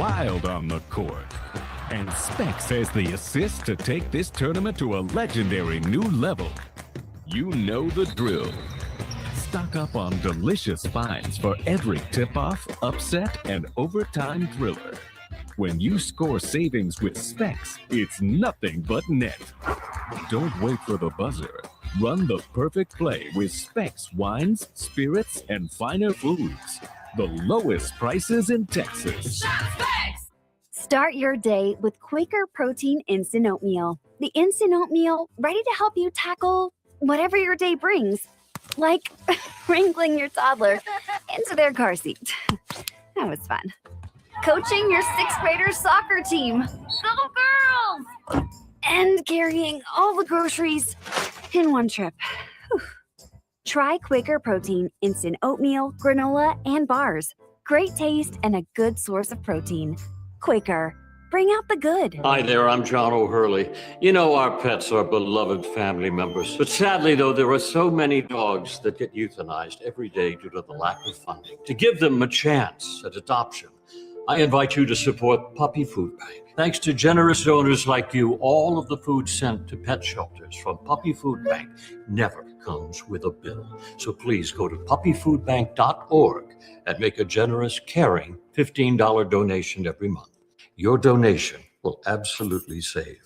wild on the court. And Specs has the assist to take this tournament to a legendary new level. You know the drill. Stock up on delicious finds for every tip-off, upset, and overtime thriller. When you score savings with Specs, it's nothing but net. Don't wait for the buzzer. Run the perfect play with Specs wines, spirits, and finer foods. The lowest prices in Texas. Start your day with Quaker Protein Instant Oatmeal. The Instant Oatmeal ready to help you tackle whatever your day brings. Like wrangling your toddler into their car seat. That was fun. Coaching your 6th graders soccer team. Go girls! And carrying all the groceries in one trip. Whew. Try Quaker Protein Instant Oatmeal, granola, and bars. Great taste and a good source of protein. Quaker, bring out the good. Hi there, I'm John O'Hurley. You know, our pets are beloved family members. But sadly, though, there are so many dogs that get euthanized every day due to the lack of funding. To give them a chance at adoption, I invite you to support Puppy Food Bank. Thanks to generous donors like you, all of the food sent to pet shelters from Puppy Food Bank never comes with a bill. So please go to puppyfoodbank.org and make a generous, caring $15 donation every month. Your donation will absolutely save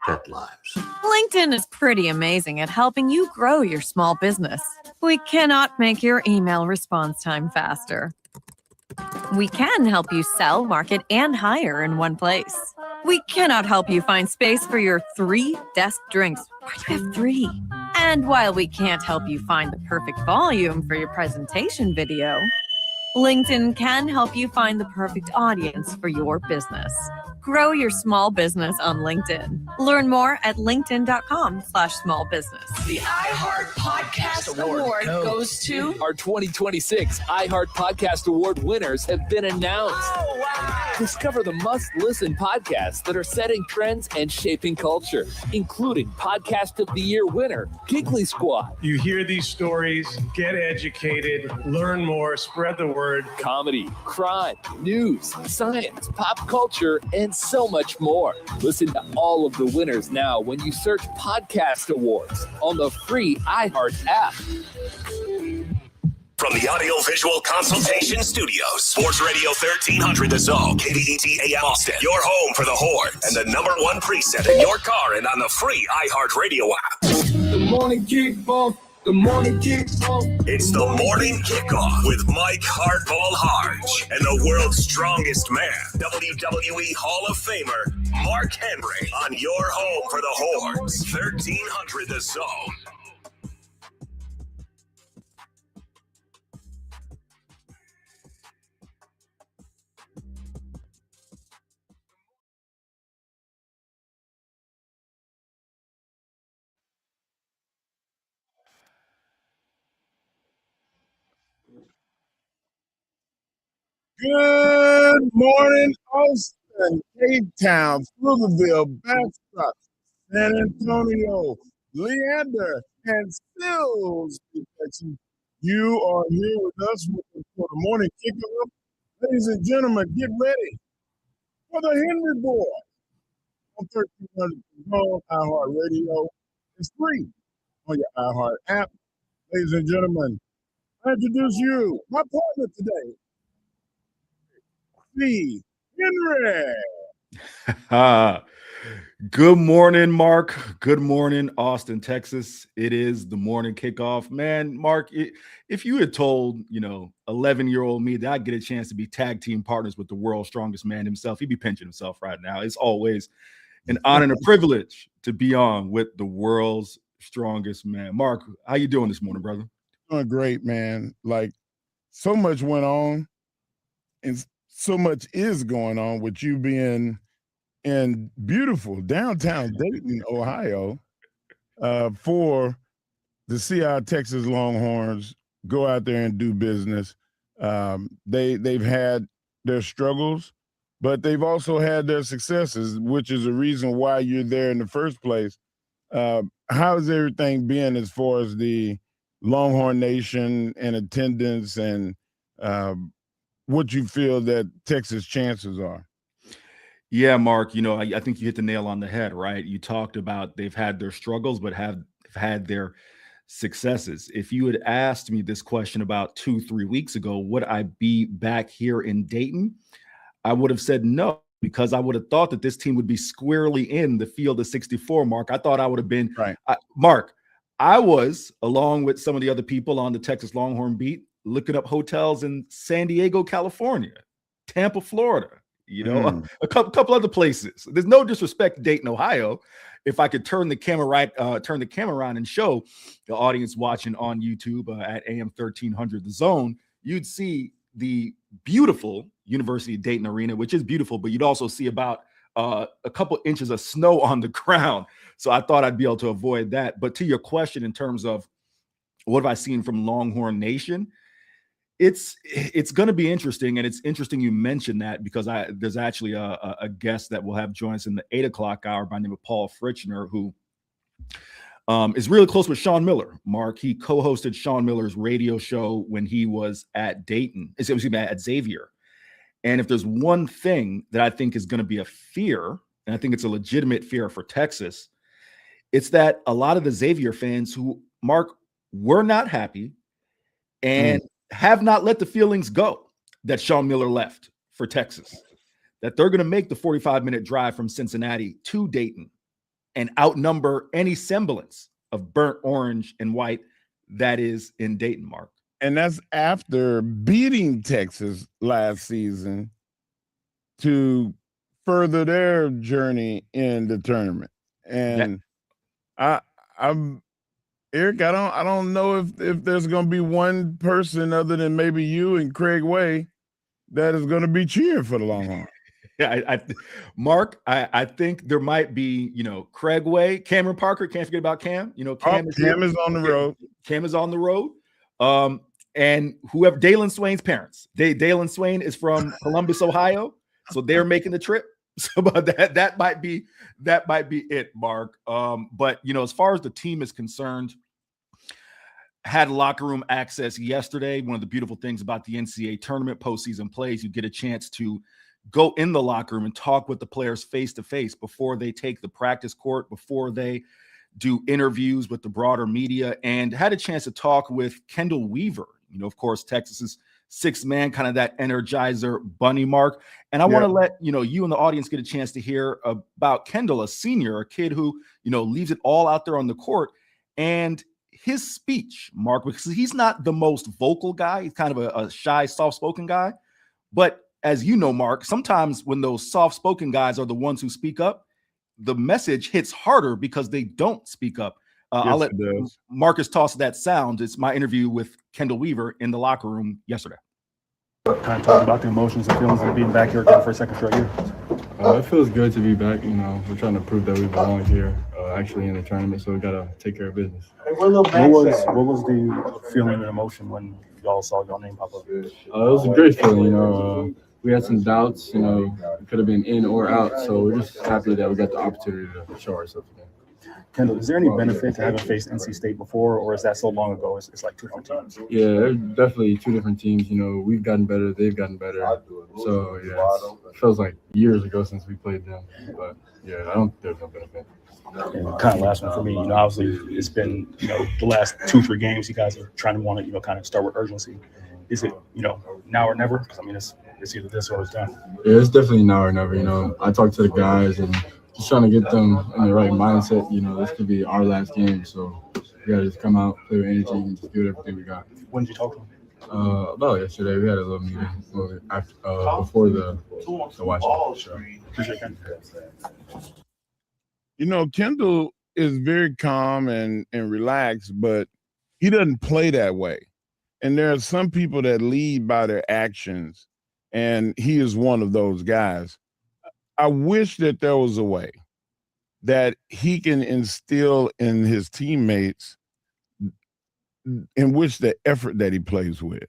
pet lives. LinkedIn is pretty amazing at helping you grow your small business. We cannot make your email response time faster. We can help you sell, market, and hire in one place. We cannot help you find space for your 3 desk drinks. Why do you have 3? And while we can't help you find the perfect volume for your presentation video, LinkedIn can help you find the perfect audience for your business. Grow your small business on LinkedIn. Learn more at linkedin.com/smallbusiness. The iHeart Podcast Award goes to... Our 2026 iHeart Podcast Award winners have been announced. Oh, wow. Discover the must-listen podcasts that are setting trends and shaping culture, including Podcast of the Year winner, Giggly Squad. You hear these stories, get educated, learn more, spread the word. Comedy, crime, news, science, pop culture, and so much more. Listen to all of the winners now when you search Podcast Awards on the free iHeart app. From the Audio-Visual Consultation Studios, Sports Radio 1300 The Zone, KDET AM Austin, your home for the Horns, and the #1 preset in your car and on the free iHeart Radio app. The morning kickoff. The morning kickoff. It's the morning kickoff with Mike Hardball Hardge and the world's strongest man, WWE Hall of Famer Mark Henry, on your home for the Horns, 1300 The Zone. Good morning, Austin, Cape Town, Pflugerville, Bastrop, San Antonio, Leander, and Stills. You are here with us for the morning kickoff. Ladies and gentlemen, get ready for the Henry Boy on 1300 iHeart Radio. It's free on your iHeart app. Ladies and gentlemen, I introduce you, my partner today, Henry. Good morning, Mark. Good morning, Austin, Texas. It is the morning kickoff. Man, Mark, if you had told, 11-year-old me that I'd get a chance to be tag team partners with the world's strongest man himself, he'd be pinching himself right now. It's always an honor and a privilege to be on with the world's strongest man. Mark, how you doing this morning, brother? Doing great, man. Like, so much went on, and so much is going on with you being in beautiful downtown Dayton, Ohio, for to see our Texas Longhorns go out there and do business. They've had their struggles, but they've also had their successes, which is a reason why you're there in the first place. How's everything been as far as the Longhorn Nation and attendance and what you feel that Texas chances are? Yeah, Mark, I think you hit the nail on the head, right? You talked about they've had their struggles, but have had their successes. If you had asked me this question about 2-3 weeks ago, would I be back here in Dayton? I would have said no, because I would have thought that this team would be squarely in the field of 64, Mark. I thought I would have been right. Mark, I was, along with some of the other people on the Texas Longhorn beat, looking up hotels in San Diego, California, Tampa, Florida, a couple other places. There's no disrespect to Dayton, Ohio. If I could turn the camera around and show the audience watching on YouTube at AM 1300 The Zone, you'd see the beautiful University of Dayton Arena, which is beautiful, but you'd also see about a couple inches of snow on the ground. So I thought I'd be able to avoid that. But to your question, in terms of what have I seen from Longhorn Nation, it's going to be interesting. And it's interesting you mentioned that, because there's actually a guest that will have join us in the 8 o'clock hour by the name of Paul Fritchner, who is really close with Sean Miller. Mark, he co-hosted Sean Miller's radio show when he was at Dayton, at Xavier. And if there's one thing that I think is going to be a fear, and I think it's a legitimate fear for Texas, it's that a lot of the Xavier fans who, Mark, were not happy and have not let the feelings go that Sean Miller left for Texas, that they're going to make the 45-minute drive from Cincinnati to Dayton and outnumber any semblance of burnt orange and white that is in Dayton, Mark. And that's after beating Texas last season to further their journey in the tournament. And I'm Eric, I don't know if there's going to be one person other than maybe you and Craig Way that is going to be cheering for the Longhorns. Yeah, Mark, I think there might be, Craig Way, Cameron Parker. Can't forget about Cam. Cam is on the road. Cam is on the road. And whoever, Dalen Swain's parents. Dalen Swain is from Columbus, Ohio, so they're making the trip. So, but that might be it, Mark. But as far as the team is concerned, had locker room access yesterday. One of the beautiful things about the NCAA tournament postseason plays, you get a chance to go in the locker room and talk with the players face to face before they take the practice court, before they do interviews with the broader media, and had a chance to talk with Kendall Weaver, of course, Texas's sixth man, kind of that energizer bunny, Mark. And I want to let, you and the audience get a chance to hear about Kendall, a senior, a kid who, leaves it all out there on the court, and his speech, Mark, because he's not the most vocal guy. He's kind of a shy, soft-spoken guy. But as you know, Mark, sometimes when those soft-spoken guys are the ones who speak up, the message hits harder because they don't speak up. I'll let Marcus toss that sound. It's my interview with Kendall Weaver in the locker room yesterday. Kind of talk about the emotions and feelings of being back here again for a second straight year. It feels good to be back. We're trying to prove that we belong here, actually in the tournament. So we got to take care of business. What was the feeling and emotion when y'all saw your name pop up? It was a great feeling. We had some doubts. We could have been in or out. So we're just happy that we got the opportunity to show ourselves again. Kendall, is there any benefit to having faced NC State before, or is that so long ago? It's like two different teams. Yeah, there's definitely two different teams. We've gotten better, they've gotten better. So yeah, it feels like years ago since we played them. But yeah, I don't think there's no benefit. And kind of last one for me, obviously it's been, the last 2-3 games you guys are trying to want to, kind of start with urgency. Is it, now or never? Because I mean, it's either this or it's done. Yeah, it's definitely now or never. I talked to the guys and just trying to get them in the right mindset. This could be our last game, so we gotta just come out, play with energy, and just give everything we got. When did you talk to them? About yesterday. We had a little meeting before the watch show. Appreciate that. Kendall is very calm and relaxed, but he doesn't play that way. And there are some people that lead by their actions, and he is one of those guys. I wish that there was a way that he can instill in his teammates in which the effort that he plays with,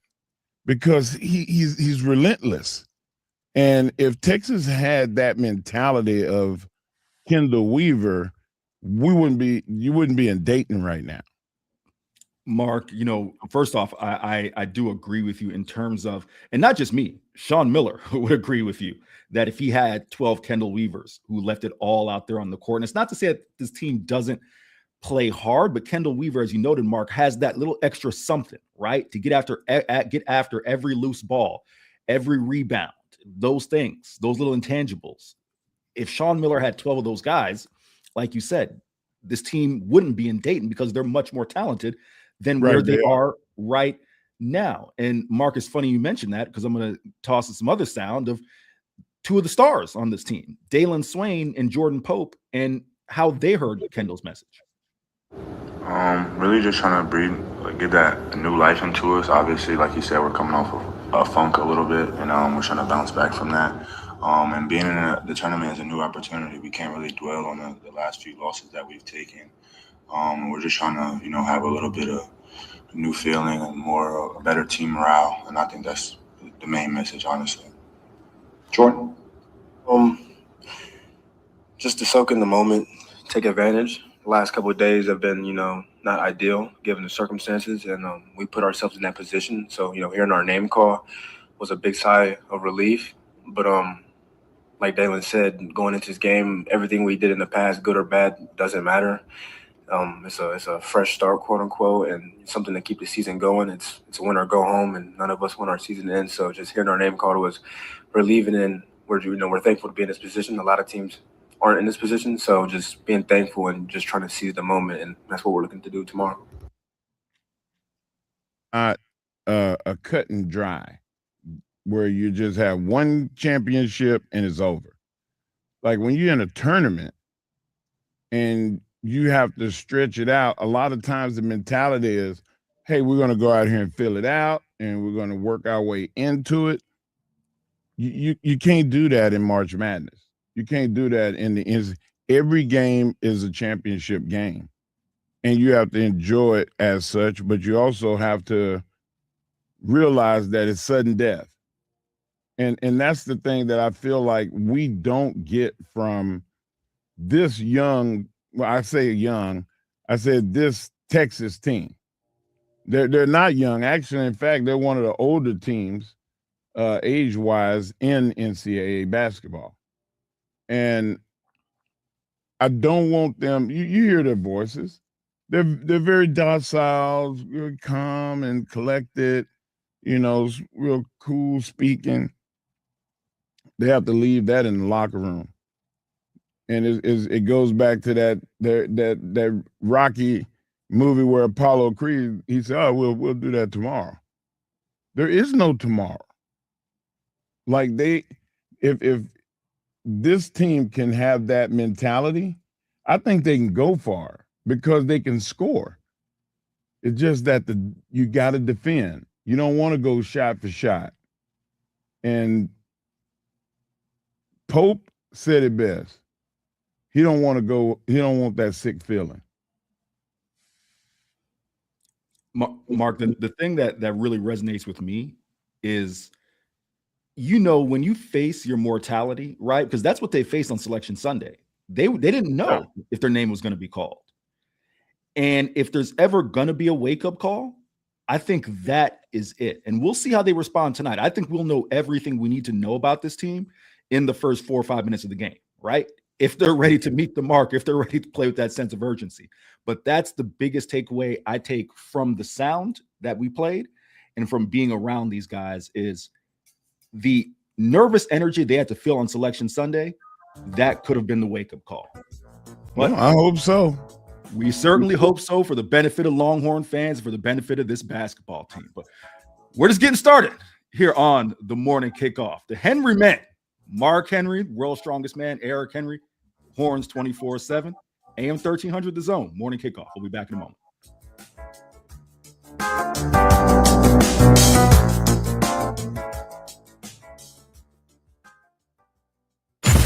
because he's relentless. And if Texas had that mentality of Kendall Weaver, you wouldn't be in Dayton right now. Mark, first off, I do agree with you in terms of, and not just me, Sean Miller would agree with you that if he had 12 Kendall Weavers who left it all out there on the court, and it's not to say that this team doesn't play hard, but Kendall Weaver, as you noted, Mark, has that little extra something, right? To get after every loose ball, every rebound, those things, those little intangibles. If Sean Miller had 12 of those guys, like you said, this team wouldn't be in Dayton because they're much more talented than where they are right now. And Mark, it's funny you mentioned that because I'm going to toss in some other sound of two of the stars on this team, Dalen Swain and Jordan Pope, and how they heard Kendall's message. Really just trying to get that new life into us. Obviously, like you said, we're coming off of a funk a little bit, and we're trying to bounce back from that. And being in the tournament is a new opportunity. We can't really dwell on the last few losses that we've taken. We're just trying to, have a little bit of a new feeling and a better team morale. And I think that's the main message, honestly. Jordan? Just to soak in the moment, take advantage. The last couple of days have been, not ideal given the circumstances, and we put ourselves in that position. So, hearing our name call was a big sigh of relief. But like Dalen said, going into this game, everything we did in the past, good or bad, doesn't matter. It's a fresh start, quote unquote, and something to keep the season going. It's a win or go home, and none of us want our season to end. So just hearing our name called was relieving, and we're thankful to be in this position. A lot of teams aren't in this position, so just being thankful and just trying to seize the moment, and that's what we're looking to do tomorrow. A cut and dry, where you just have one championship and it's over. Like when you're in a tournament and you have to stretch it out, a lot of times the mentality is, hey, we're going to go out here and fill it out and we're going to work our way into it. You can't do that in March Madness. You can't do that every game is a championship game, and you have to enjoy it as such, but you also have to realize that it's sudden death. And that's the thing that I feel like we don't get from this young, well, I say young, I said this Texas team. They're not young. Actually, in fact, they're one of the older teams age-wise in NCAA basketball. And I don't want them, you hear their voices. They're very docile, very calm and collected, real cool speaking. They have to leave that in the locker room. And it goes back to that Rocky movie where Apollo Creed, he said, oh, we'll do that tomorrow. There is no tomorrow. Like if this team can have that mentality, I think they can go far because they can score. It's just that you got to defend. You don't want to go shot for shot. And Pope said it best. He don't want that sick feeling. Mark, the thing that really resonates with me is, when you face your mortality, right? Because that's what they faced on Selection Sunday. They didn't know if their name was going to be called. And if there's ever going to be a wake-up call, I think that is it. And we'll see how they respond tonight. I think we'll know everything we need to know about this team in the first 4 or 5 minutes of the game, right? If they're ready to meet the mark, if they're ready to play with that sense of urgency. But that's the biggest takeaway I take from the sound that we played and from being around these guys is the nervous energy they had to feel on Selection Sunday. That could have been the wake-up call. But I hope so. We certainly hope so, for the benefit of Longhorn fans, for the benefit of this basketball team. But we're just getting started here on the Morning Kickoff. The Henry Men, Mark Henry, world's strongest man, Eric Henry, Horns 24/7, AM 1300 The Zone, Morning Kickoff. We'll be back in a moment.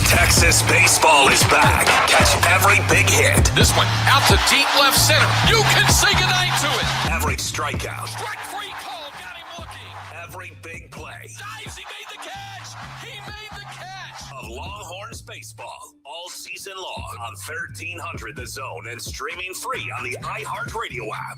Texas baseball is back. Catch every big hit. This one out to deep left center. You can say goodnight to it. Every strikeout. Strike free call. Got him looking. Every big play. Dives. He made the catch. He made the catch. Of Longhorns baseball all season long on 1300 The Zone and streaming free on the iHeartRadio app.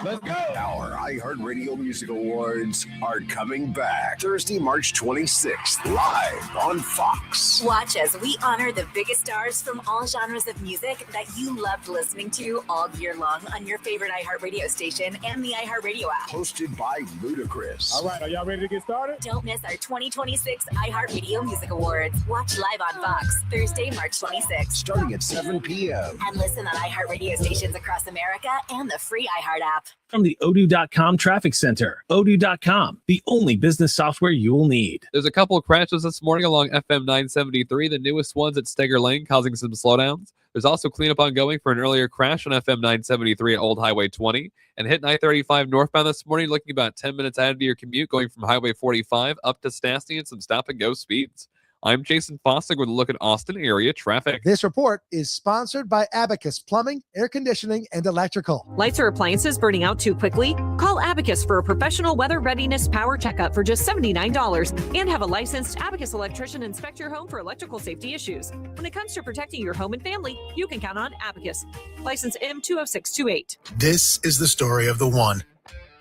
Let's go. Our iHeartRadio Music Awards are coming back Thursday, March 26th, live on Fox. Watch as we honor the biggest stars from all genres of music that you loved listening to all year long on your favorite iHeartRadio station and the iHeartRadio app. Hosted by Ludacris. All right, are y'all ready to get started? Don't miss our 2026 iHeartRadio Music Awards. Watch live on Fox Thursday, March 26th. Starting at 7 p.m. And listen on iHeartRadio stations across America and the free iHeart app. From the Odoo.com Traffic Center. Odoo.com, the only business software you will need. There's a couple of crashes this morning along FM 973, the newest ones at Steger Lane, causing some slowdowns. There's also cleanup ongoing for an earlier crash on FM 973 at Old Highway 20. And hitting I-35 northbound this morning, looking about 10 minutes added to your commute, going from Highway 45 up to Stastny and some stop-and-go speeds. I'm Jason Fossig with a look at Austin area traffic. This report is sponsored by Abacus Plumbing, Air Conditioning, and Electrical. Lights or appliances burning out too quickly? Call Abacus for a professional weather readiness power checkup for just $79 and have a licensed Abacus electrician inspect your home for electrical safety issues. When it comes to protecting your home and family, you can count on Abacus. License M20628. This is the story of the one.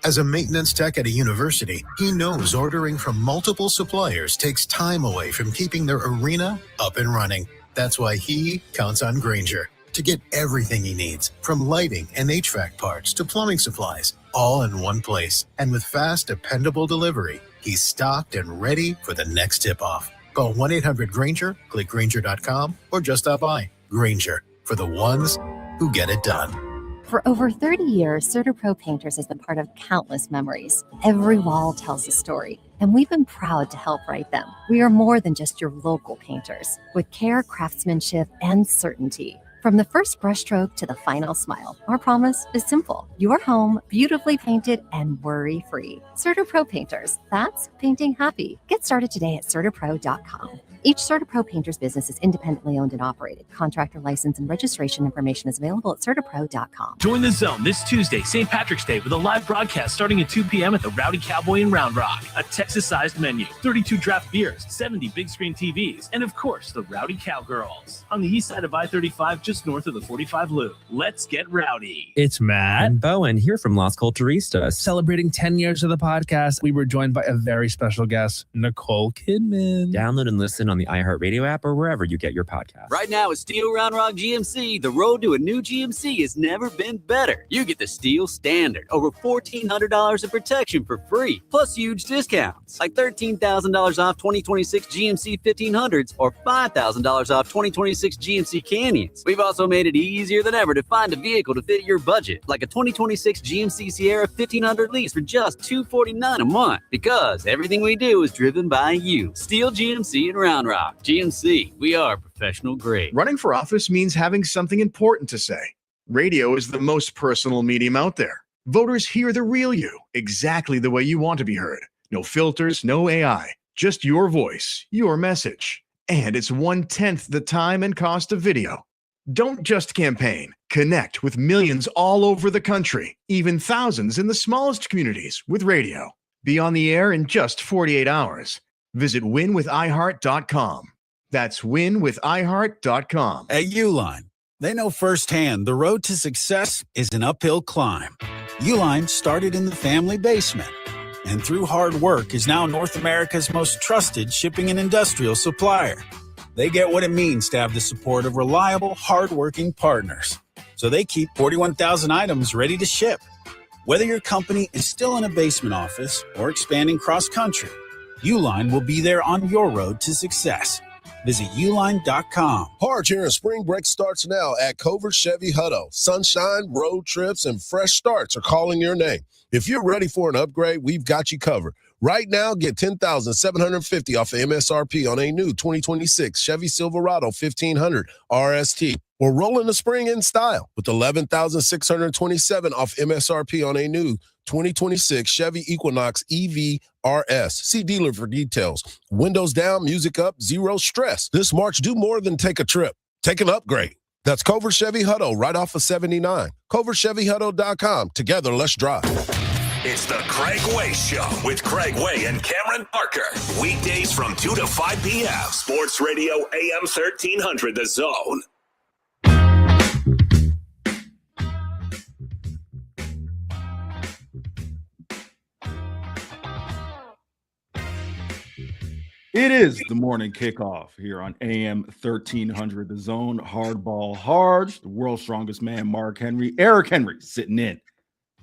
As a maintenance tech at a university, he knows ordering from multiple suppliers takes time away from keeping their arena up and running. That's why he counts on Grainger to get everything he needs, from lighting and HVAC parts to plumbing supplies, all in one place. And with fast, dependable delivery, he's stocked and ready for the next tip-off. Call 1-800-GRAINGER, click Grainger.com, or just stop by. Grainger, for the ones who get it done. For over 30 years, CertaPro Painters has been part of countless memories. Every wall tells a story, and we've been proud to help write them. We are more than just your local painters, with care, craftsmanship, and certainty. From the first brushstroke to the final smile, our promise is simple. Your home, beautifully painted and worry-free. CertaPro Painters, that's painting happy. Get started today at CertaPro.com. Each CertaPro Painters business is independently owned and operated. Contractor license and registration information is available at CertaPro.com. Join the Zone this Tuesday, St. Patrick's Day, with a live broadcast starting at 2 p.m. at the Rowdy Cowboy in Round Rock. A Texas-sized menu, 32 draft beers, 70 big screen TVs, and of course, the Rowdy Cowgirls. On the east side of I-35, just north of the 45 Loop. Let's get rowdy. It's Matt and Bowen here from Las Culturistas. Celebrating 10 years of the podcast, we were joined by a very special guest, Nicole Kidman. Download and listen on the iHeartRadio app or wherever you get your podcast. Right now at Steel Round Rock GMC, the road to a new GMC has never been better. You get the Steel Standard, over $1,400 of protection for free, plus huge discounts, like $13,000 off 2026 GMC 1500s or $5,000 off 2026 GMC Canyons. We've also made it easier than ever to find a vehicle to fit your budget, like a 2026 GMC Sierra 1500 lease for just $249 a month, because everything we do is driven by you. Steel GMC in Round Rock. GMC, we are professional grade. Running for office means having something important to say. Radio is the most personal medium out there. Voters hear the real you, exactly the way you want to be heard. No filters, no AI, just your voice, your message. And it's 1/10 the time and cost of video. Don't just campaign. Connect with millions all over the country, even thousands in the smallest communities with radio. Be on the air in just 48 hours. Visit winwithiheart.com. That's winwithiheart.com. At Uline, they know firsthand the road to success is an uphill climb. Uline started in the family basement, and through hard work is now North America's most trusted shipping and industrial supplier. They get what it means to have the support of reliable, hardworking partners. So they keep 41,000 items ready to ship. Whether your company is still in a basement office or expanding cross-country, Uline will be there on your road to success. Visit uline.com. Hardge here, and spring break starts now at Covert Chevy Hutto. Sunshine, road trips, and fresh starts are calling your name. If you're ready for an upgrade, we've got you covered. Right now, get $10,750 off of MSRP on a new 2026 Chevy Silverado 1500 RST. We're rolling the spring in style with $11,627 off MSRP on a new 2026 Chevy Equinox EV RS. See dealer for details. Windows down, music up, zero stress. This March, do more than take a trip. Take an upgrade. That's Covert Chevy Hutto right off of 79. CovertChevyHutto.com. Together, let's drive. It's the Craig Way Show with Craig Way and Cameron Parker. Weekdays from 2 to 5 p.m. Sports Radio AM 1300, The Zone. It is the morning kickoff here on AM 1300, the Zone. Hardball Hardge, the world's strongest man, Mark Henry. Eric Henry sitting in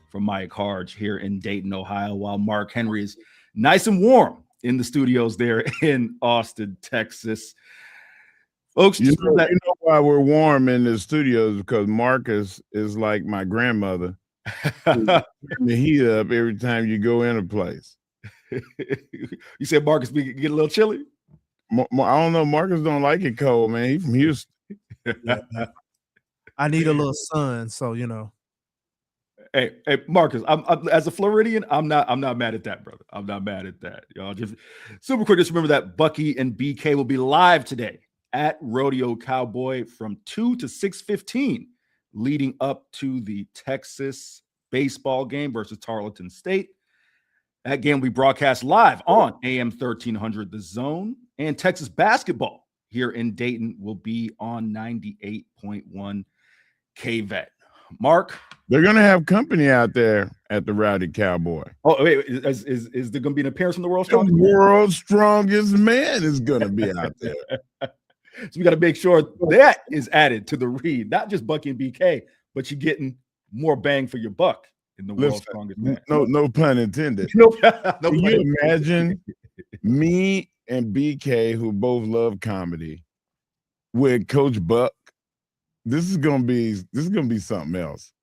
for Mike Hardge here in Dayton, Ohio, while Mark Henry is nice and warm in the studios there in Austin, Texas. Folks, you know why we're warm in the studios, because Marcus is like my grandmother. Turn the heat up every time you go in a place. You said Marcus get a little chilly? I don't know. Marcus don't like it cold, man. He's from Houston. I need a little sun, so you know. Hey, Marcus, I'm as a Floridian, I'm not mad at that, brother. I'm not mad at that. Y'all just super quick, just remember that Bucky and BK will be live today at Rodeo Cowboy from 2 to 6:15, leading up to the Texas baseball game versus Tarleton State. That game will be broadcast live on AM 1300 The Zone, and Texas basketball here in Dayton will be on 98.1 KVET. Mark, they're gonna have company out there at the Rowdy Cowboy. Oh, wait, is there gonna be an appearance from the world's strongest? The world's strongest man is gonna be out there. So we got to make sure that is added to the read, not just Bucky and BK, but you're getting more bang for your buck in the world's strongest man. No pun intended. No Can you imagine me and BK, who both love comedy, with Coach Buck? This is gonna be something else.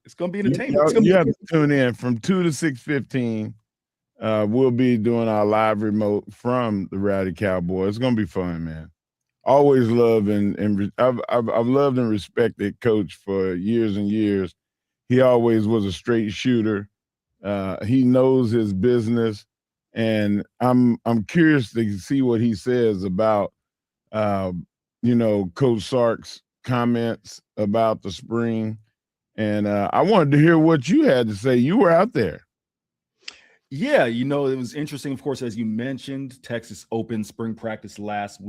It's gonna be entertainment. You have to tune in from 2 to 6:15. We'll be doing our live remote from the Rowdy Cowboy. It's gonna be fun, man. Always love and I've loved and respected Coach for years and years. He always was a straight shooter. He knows his business, and I'm curious to see what he says about Coach Sark's comments about the spring. And I wanted to hear what you had to say. You were out there. Yeah, it was interesting, of course, as you mentioned, Texas opened spring practice last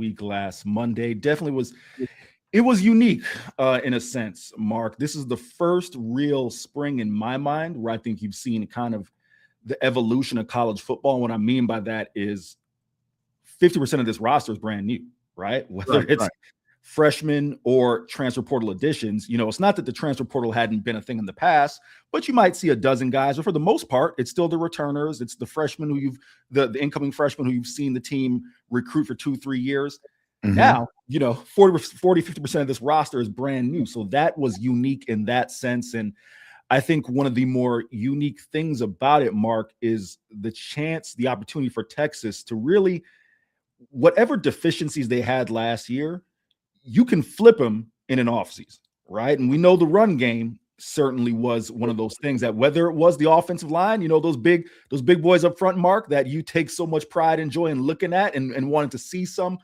Monday. Definitely was unique in a sense, Mark. This is the first real spring in my mind where I think you've seen kind of the evolution of college football. And what I mean by that is 50% of this roster is brand new, right? Whether it's freshmen or transfer portal additions. It's not that the transfer portal hadn't been a thing in the past, but you might see a dozen guys, but for the most part, it's still the returners. It's the freshmen who the incoming freshmen who you've seen the team recruit for 2-3 years. Mm-hmm. Now, 40-50% of this roster is brand new. So that was unique in that sense. And I think one of the more unique things about it, Mark, is the opportunity for Texas to really, whatever deficiencies they had last year, you can flip them in an offseason, right? And we know the run game certainly was one of those things that, whether it was the offensive line, those big boys up front, Mark, that you take so much pride and joy in looking at and wanting to see some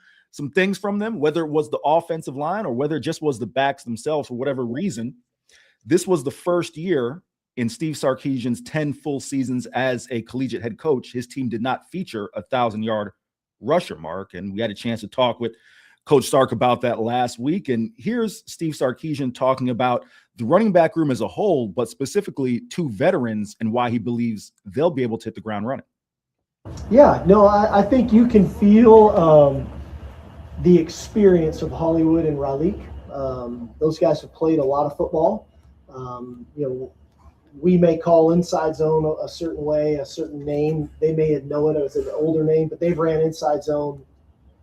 things from them, whether it was the offensive line or whether it just was the backs themselves for whatever reason. This was the first year in Steve Sarkisian's 10 full seasons as a collegiate head coach. His team did not feature a 1,000-yard rusher, Mark, and we had a chance to talk with Coach Sark about that last week. And here's Steve Sarkisian talking about the running back room as a whole, but specifically 2 veterans and why he believes they'll be able to hit the ground running. Yeah, no, I think you can feel the experience of Hollywood and Raleigh. Those guys have played a lot of football. We may call inside zone a certain way, a certain name. They may know it as an older name, but they've ran inside zone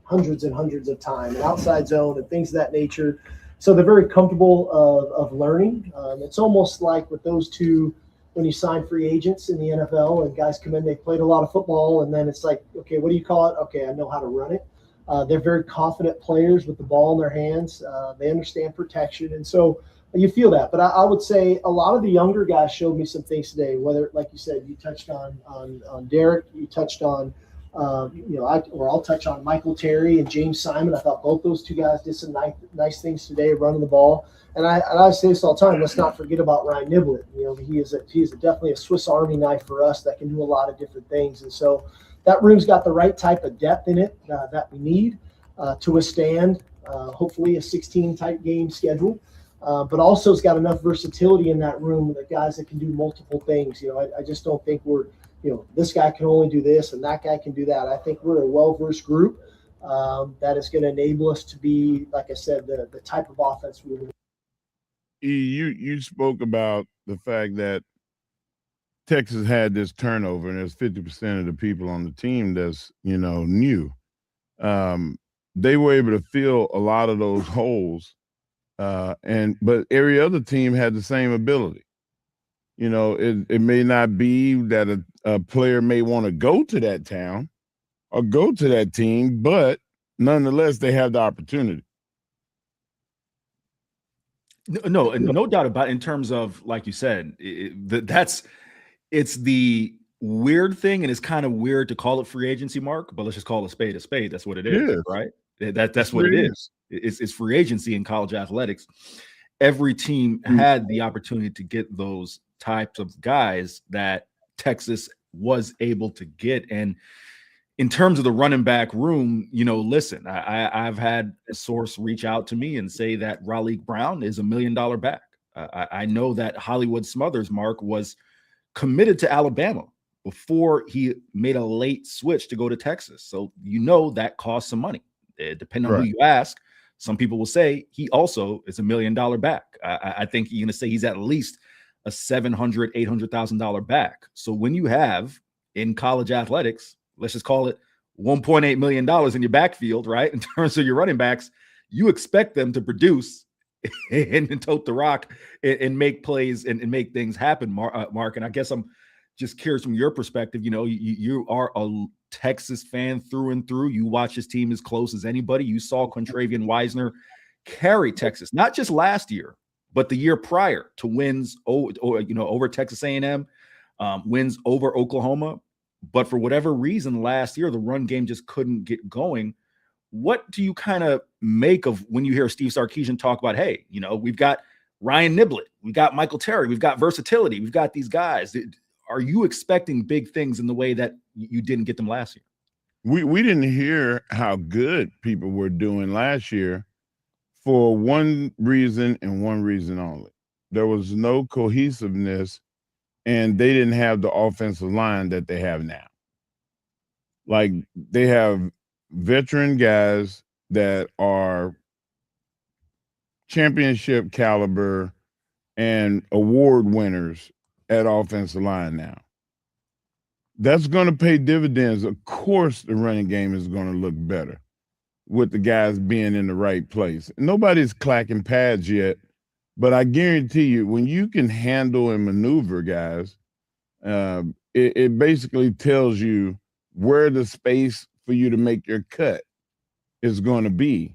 hundreds and hundreds of times, and outside zone and things of that nature. So they're very comfortable of learning. It's almost like with those two, when you sign free agents in the NFL and guys come in, they played a lot of football, and then it's like, okay, what do you call it? Okay, I know how to run it. They're very confident players with the ball in their hands. They understand protection, and so you feel that. But I would say a lot of the younger guys showed me some things today, whether, like you said, you touched on Derek, you touched on I'll touch on Michael Terry and James Simon. I thought both those two guys did some nice things today, running the ball. And I say this all the time. Let's not forget about Ryan Niblett. He is definitely a Swiss Army knife for us that can do a lot of different things. And so that room's got the right type of depth in it that we need to withstand hopefully a 16-type game schedule. But also it's got enough versatility in that room with the guys that can do multiple things. I just don't think we're this guy can only do this and that guy can do that. I think we're a well-versed group that is going to enable us to be, like I said, the type of offense we want. You spoke about the fact that Texas had this turnover, and there's 50% of the people on the team that's new. They were able to fill a lot of those holes, but every other team had the same ability. It may not be that a player may want to go to that town or go to that team, but nonetheless, they have the opportunity. No doubt about it. In terms of, like you said, it's the weird thing, and it's kind of weird to call it free agency, Mark, but let's just call a spade a spade. That's what it is, right? That's what it is. It's free agency in college athletics. Every team had the opportunity to get those types of guys that Texas was able to get. And in terms of the running back room, listen, I've had a source reach out to me and say that Raleigh Brown is $1 million back. I know that Hollywood Smothers, Mark, was committed to Alabama before he made a late switch to go to Texas. So that costs some money. Depending on who you ask, some people will say he also is $1 million back. I think you're going to say he's at least a $700,000, $800,000 back. So when you have in college athletics, let's just call it $1.8 million in your backfield, right? In terms of your running backs, you expect them to produce and tote the rock and make plays and make things happen, Mark. And I guess I'm just curious from your perspective. You are a Texas fan through and through. You watch his team as close as anybody. You saw Contravian Wisner carry Texas, not just last year, but the year prior to wins over Texas A&M, wins over Oklahoma. But for whatever reason, last year, the run game just couldn't get going. What do you kind of make of when you hear Steve Sarkisian talk about, hey, we've got Ryan Niblett, we've got Michael Terry, we've got versatility, we've got these guys. Are you expecting big things in the way that you didn't get them last year? We didn't hear how good people were doing last year for one reason and one reason only. There was no cohesiveness, and they didn't have the offensive line that they have now. Like, they have veteran guys that are championship caliber and award winners at offensive line now. That's going to pay dividends. Of course, the running game is going to look better with the guys being in the right place. Nobody's clacking pads yet, but I guarantee you, when you can handle and maneuver guys, it basically tells you where the space for you to make your cut is going to be.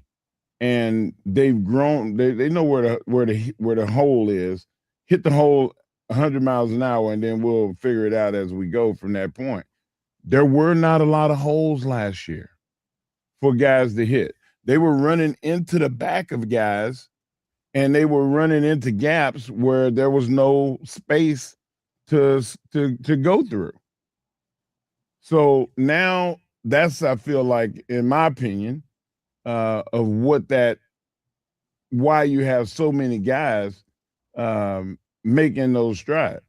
And they've grown. They know where the hole is. Hit the hole 100 miles an hour, and then we'll figure it out as we go from that point. There were not a lot of holes last year for guys to hit. They were running into the back of guys, and they were running into gaps where there was no space to go through. So now that's, I feel like, in my opinion, of why you have so many guys making those strides.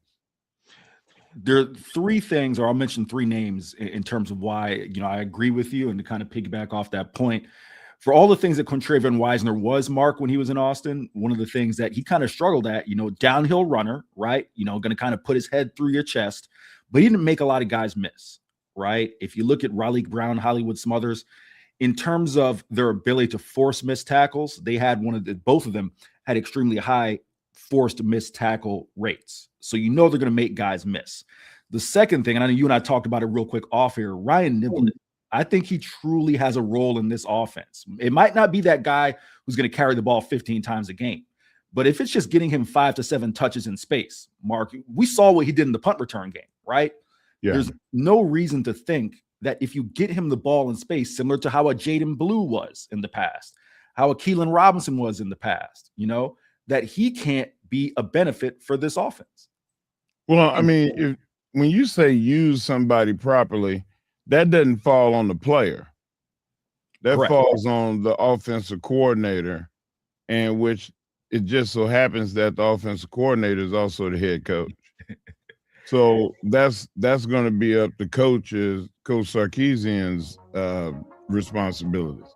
There are three things, or I'll mention three names in terms of why, I agree with you, and to kind of piggyback off that point. For all the things that Contravian Wisner was, Mark, when he was in Austin, one of the things that he kind of struggled at, downhill runner, right? Going to kind of put his head through your chest, but he didn't make a lot of guys miss, right? If you look at Raleigh Brown, Hollywood Smothers, in terms of their ability to force missed tackles, they had both of them had extremely high forced missed tackle rates. So they're going to make guys miss. The second thing, and I know you and I talked about it real quick off here, Ryan Niblett, I think he truly has a role in this offense. It might not be that guy who's going to carry the ball 15 times a game, but if it's just getting him 5 to 7 touches in space, Mark, we saw what he did in the punt return game, right? Yeah. There's no reason to think that if you get him the ball in space, similar to how a Jaden Blue was in the past, how a Keelan Robinson was in the past, that he can't be a benefit for this offense. Well, I mean, when you say use somebody properly, that doesn't fall on the player. That Correct. Falls on the offensive coordinator, and which it just so happens that the offensive coordinator is also the head coach. So that's going to be up to Coach Sarkisian's responsibilities.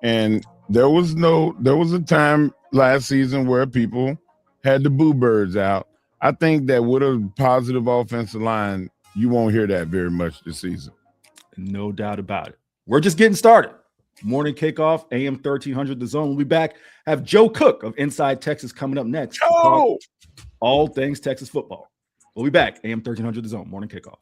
And there was a time last season where people had the boo birds out. I think that with a positive offensive line, you won't hear that very much this season. No doubt about it. We're just getting started. Morning Kickoff, AM 1300 The Zone. We'll be back. Have Joe Cook of Inside Texas coming up next. All things Texas football. We'll be back. AM 1300 The Zone. Morning Kickoff.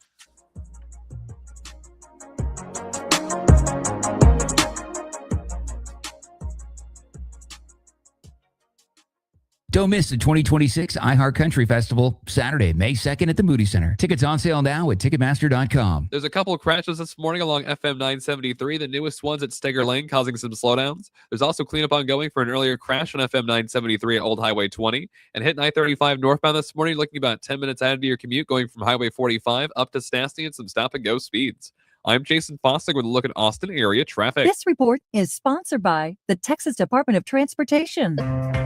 Don't miss the 2026 iHeart Country Festival, Saturday, May 2nd at the Moody Center. Tickets on sale now at Ticketmaster.com. There's a couple of crashes this morning along FM 973, the newest ones at Steger Lane, causing some slowdowns. There's also cleanup ongoing for an earlier crash on FM 973 at Old Highway 20. And hitting I-35 northbound this morning, looking about 10 minutes added to your commute, going from Highway 45 up to Stastny and some stop-and-go speeds. I'm Jason Fostick with a look at Austin area traffic. This report is sponsored by the Texas Department of Transportation.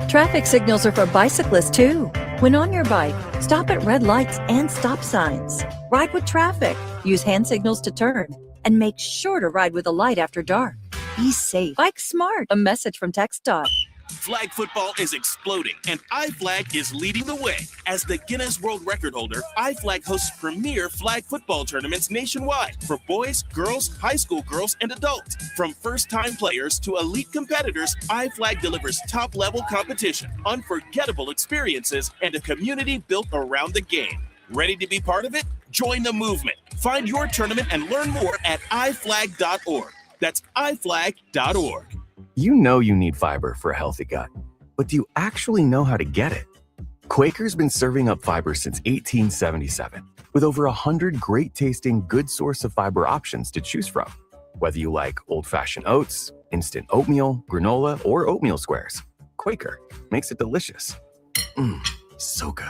Traffic signals are for bicyclists, too. When on your bike, stop at red lights and stop signs. Ride with traffic. Use hand signals to turn. And make sure to ride with a light after dark. Be safe. Bike smart. A message from TxDOT. Flag football is exploding, and iFlag is leading the way. As the Guinness World Record holder, iFlag hosts premier flag football tournaments nationwide for boys, girls, high school girls, and adults. From first-time players to elite competitors, iFlag delivers top-level competition, unforgettable experiences, and a community built around the game. Ready to be part of it? Join the movement. Find your tournament and learn more at iflag.org. That's iflag.org. You know you need fiber for a healthy gut, but do you actually know how to get it? Quaker's been serving up fiber since 1877, with over 100 great-tasting, good source of fiber options to choose from. Whether you like old-fashioned oats, instant oatmeal, granola, or oatmeal squares, Quaker makes it delicious. So good.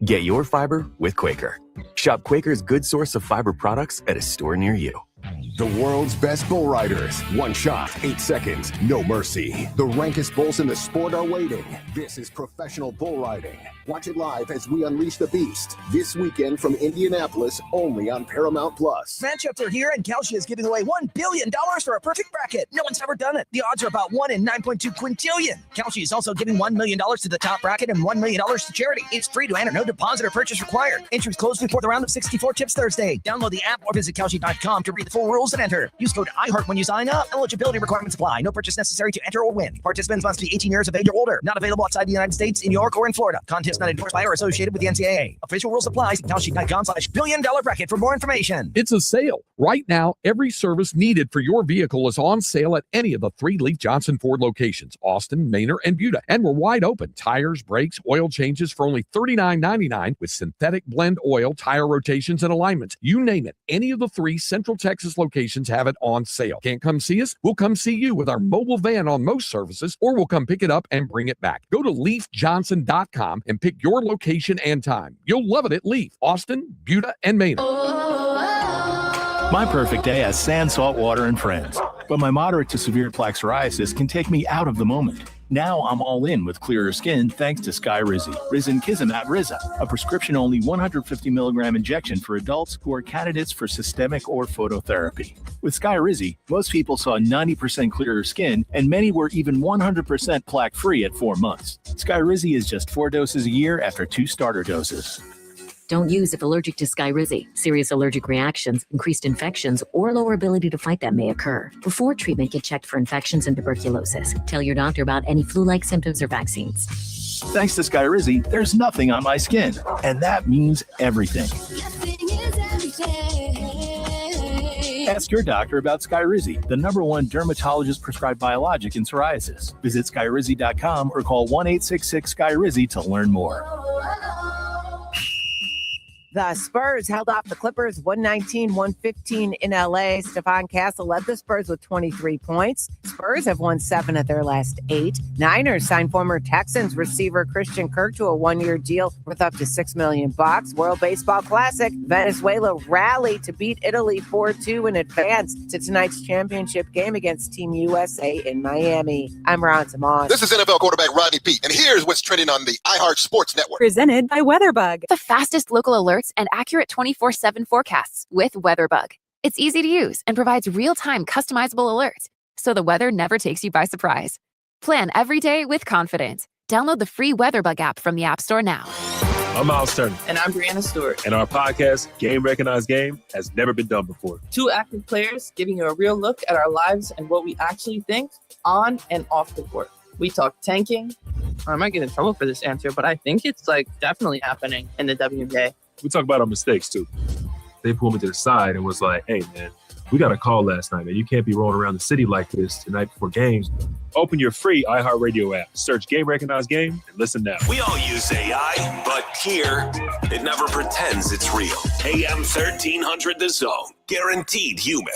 Get your fiber with Quaker. Shop Quaker's good source of fiber products at a store near you. The world's best bull riders. One shot, 8 seconds, no mercy. The rankest bulls in the sport are waiting. This is professional bull riding. Watch it live as we unleash the beast. This weekend from Indianapolis, only on Paramount Plus. Matchups are here, and Kalshi is giving away $1 billion for a perfect bracket. No one's ever done it. The odds are about 1 in 9.2 quintillion. Kalshi is also giving $1 million to the top bracket and $1 million to charity. It's free to enter. No deposit or purchase required. Entries closed before the round of 64 tips Thursday. Download the app or visit Kalshi.com to read the full rules and enter. Use code iHeart when you sign up. Eligibility requirements apply. No purchase necessary to enter or win. Participants must be 18 years of age or older. Not available outside the United States, in New York, or in Florida. Contest not endorsed by or associated with the NCAA. Official rules apply. See Kalshi.com/$1 billion bracket for more information. It's a sale. Right now, every service needed for your vehicle is on sale at any of the 3 Leaf Johnson Ford locations, Austin, Manor, and Buda. And we're wide open. Tires, brakes, oil changes for only $39.99 with synthetic blend oil, tire rotations, and alignments. You name it. Any of the 3 Central Texas locations have it on sale. Can't come see us? We'll come see you with our mobile van on most services, or we'll come pick it up and bring it back. Go to leafjohnson.com and pick your location and time. You'll love it at Leaf, Austin, Buda, and Manor. My perfect day has sand, salt water, and friends. But my moderate to severe plaque psoriasis can take me out of the moment. Now I'm all in with clearer skin thanks to Skyrizi, Risankizumab Riza, a prescription-only 150 milligram injection for adults who are candidates for systemic or phototherapy. With Skyrizi, most people saw 90% clearer skin, and many were even 100% plaque-free at 4 months. Skyrizi is just 4 doses a year after 2 starter doses. Don't use if allergic to Skyrizi. Serious allergic reactions, increased infections, or lower ability to fight them may occur. Before treatment, get checked for infections and tuberculosis. Tell your doctor about any flu-like symptoms or vaccines. Thanks to Skyrizi, there's nothing on my skin, and that means everything. Ask your doctor about Skyrizi, the #1 dermatologist-prescribed biologic in psoriasis. Visit Skyrizi.com or call 1-866-SKYRIZI to learn more. The Spurs held off the Clippers 119-115 in LA. Stephon Castle led the Spurs with 23 points. Spurs have won 7 of their last 8. Niners signed former Texans receiver Christian Kirk to a 1-year deal worth up to $6 million. World Baseball Classic, Venezuela rallied to beat Italy 4-2 and advance to tonight's championship game against Team USA in Miami. I'm Ron Tomas. This is NFL quarterback Rodney Peete, and here's what's trending on the iHeart Sports Network. Presented by Weatherbug, the fastest local alert alerts and accurate 24/7 forecasts with WeatherBug. It's easy to use and provides real-time customizable alerts, so the weather never takes you by surprise. Plan every day with confidence. Download the free WeatherBug app from the App Store now. I'm Miles Turner. And I'm Brianna Stewart. And our podcast, Game Recognized Game, has never been done before. Two active players giving you a real look at our lives and what we actually think on and off the court. We talk tanking. I might get in trouble for this answer, but I think it's definitely happening in the WNBA. We talk about our mistakes too. They pulled me to the side and was like, hey man, we got a call last night, man. You can't be rolling around the city like this tonight before games. Open your free iHeartRadio app. Search Game Recognized Game and listen now. We all use AI, but here, it never pretends it's real. AM 1300 The Zone. Guaranteed human.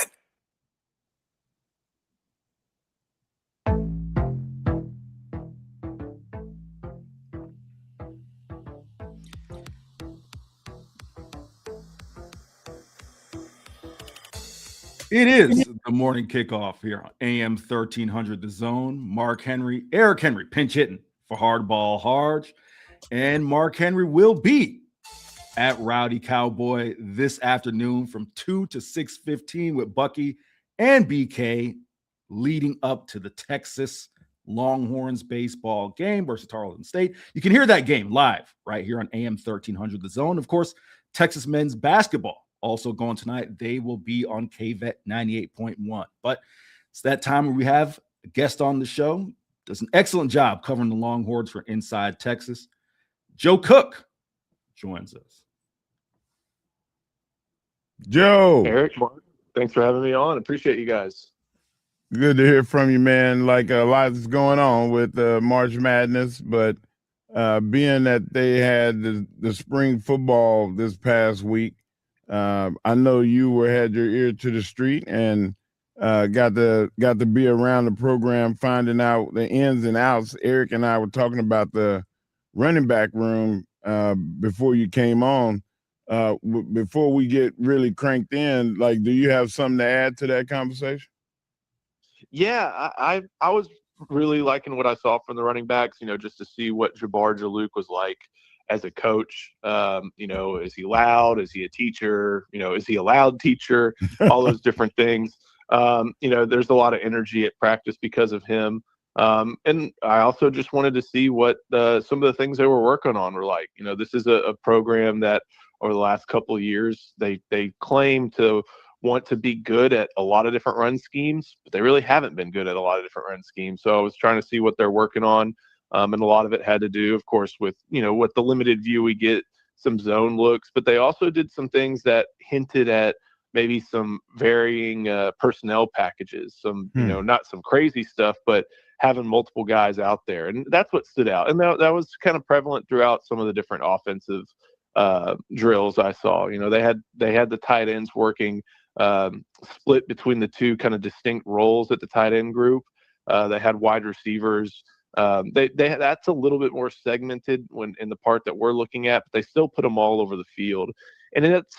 It is the morning kickoff here on AM 1300 The Zone. Eric Henry, pinch hitting for Hardball Hardge. And Mark Henry will be at Rowdy Cowboy this afternoon from 2 to 6:15 with Bucky and BK leading up to the Texas Longhorns baseball game versus Tarleton State. You can hear that game live right here on AM 1300 The Zone. Of course, Texas men's basketball also going tonight. They will be on KVET 98.1. But it's that time where we have a guest on the show. Does an excellent job covering the Longhorns for Inside Texas. Joe Cook joins us. Joe. Eric, Mark, thanks for having me on. Appreciate you guys. Good to hear from you, man. Like a lot is going on with March Madness, but being that they had the spring football this past week, I know you had your ear to the street and got to be around the program, finding out the ins and outs. Eric and I were talking about the running back room before you came on. Before we get really cranked in, do you have something to add to that conversation? Yeah, I was really liking what I saw from the running backs, just to see what Jabbar Jalouk was like as a coach. Is he loud? Is he a teacher? Is he a loud teacher? All those different things. There's a lot of energy at practice because of him. And I also just wanted to see what some of the things they were working on were like. This is a program that over the last couple of years, they claim to want to be good at a lot of different run schemes, but they really haven't been good at a lot of different run schemes. So I was trying to see what they're working on. And a lot of it had to do, of course, with, what the limited view we get, some zone looks, but they also did some things that hinted at maybe some varying personnel packages, some, not some crazy stuff, but having multiple guys out there. And that's what stood out. And that was kind of prevalent throughout some of the different offensive drills I saw. They had the tight ends working split between the two kind of distinct roles at the tight end group. They had wide receivers. That's a little bit more segmented when in the part that we're looking at, but they still put them all over the field. And it's,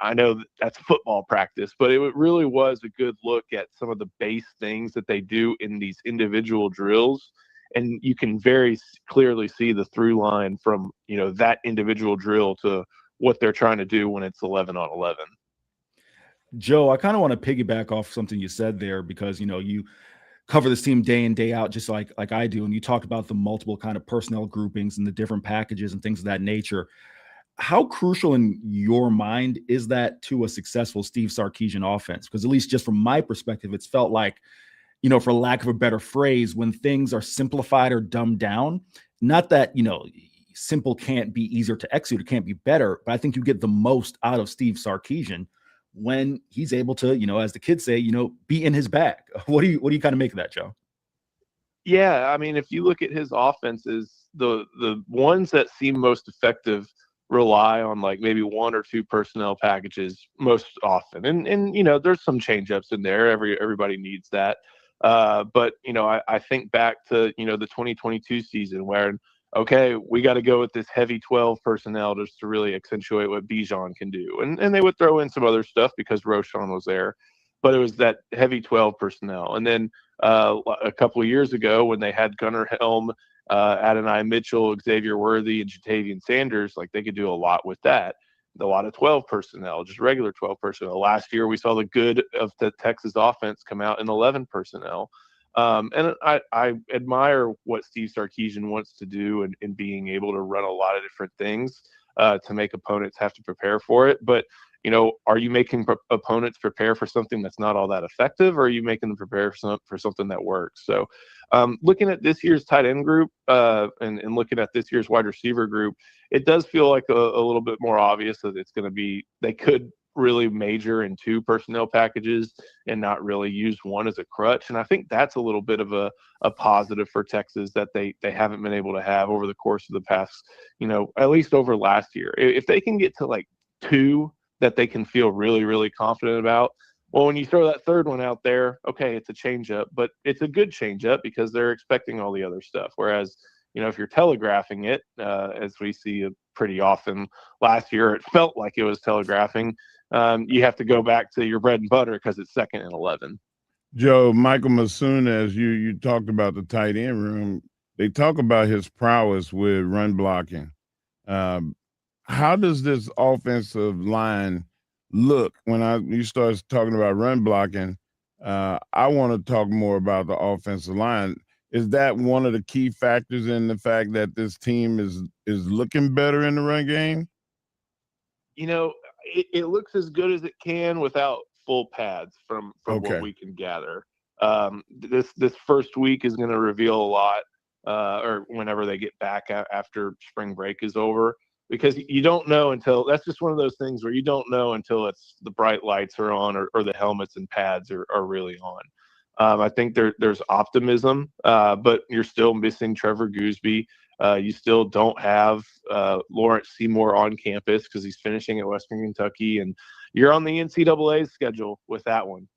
I know that's football practice, but it really was a good look at some of the base things that they do in these individual drills. And you can very clearly see the through line from, that individual drill to what they're trying to do when it's 11 on 11. Joe, I kind of want to piggyback off something you said there because, you cover this team day in, day out, just like I do. And you talked about the multiple kind of personnel groupings and the different packages and things of that nature. How crucial in your mind is that to a successful Steve Sarkisian offense? Because at least just from my perspective, it's felt like, for lack of a better phrase, when things are simplified or dumbed down, not that, simple can't be easier to execute, it can't be better, but I think you get the most out of Steve Sarkisian when he's able to, as the kids say, be in his bag. What do you kind of make of that, Joe? Yeah, I mean, if you look at his offenses, the ones that seem most effective rely on maybe one or two personnel packages most often. And there's some change ups in there. Everybody needs that. But I think back to, the 2022 season where, okay, we got to go with this heavy 12 personnel just to really accentuate what Bijan can do. And they would throw in some other stuff because Roshan was there, but it was that heavy 12 personnel. And then a couple of years ago when they had Gunnar Helm, Adonai Mitchell, Xavier Worthy, and Jatavian Sanders, they could do a lot with that. a lot of 12 personnel, just regular 12 personnel. Last year, we saw the good of the Texas offense come out in 11 personnel. And I admire what Steve Sarkisian wants to do in being able to run a lot of different things to make opponents have to prepare for it. But, are you making opponents prepare for something that's not all that effective, or are you making them prepare for something that works? So looking at this year's tight end group and looking at this year's wide receiver group, it does feel like a little bit more obvious that it's going to be – they could really major in 2 personnel packages and not really use one as a crutch. And I think that's a little bit of a positive for Texas that they haven't been able to have over the course of the past, at least over last year. If they can get to like 2 that they can feel really, really confident about, well, when you throw that third one out there, okay, it's a changeup, but it's a good changeup because they're expecting all the other stuff. Whereas, if you're telegraphing it, as we see pretty often last year, it felt like it was telegraphing. You have to go back to your bread and butter because it's 2nd and 11. Joe, Michael Masuna, as you talked about the tight end room, they talk about his prowess with run blocking. How does this offensive line look when you start talking about run blocking? I want to talk more about the offensive line. Is that one of the key factors in the fact that this team is looking better in the run game? It looks as good as it can without full pads from what we can gather. This first week is going to reveal a lot, or whenever they get back after spring break is over, because you don't know until – that's just one of those things where you don't know until it's the bright lights are on or the helmets and pads are really on. I think there's optimism, but you're still missing Trevor Gooseby. You still don't have Lawrence Seymour on campus because he's finishing at Western Kentucky, and you're on the NCAA schedule with that one.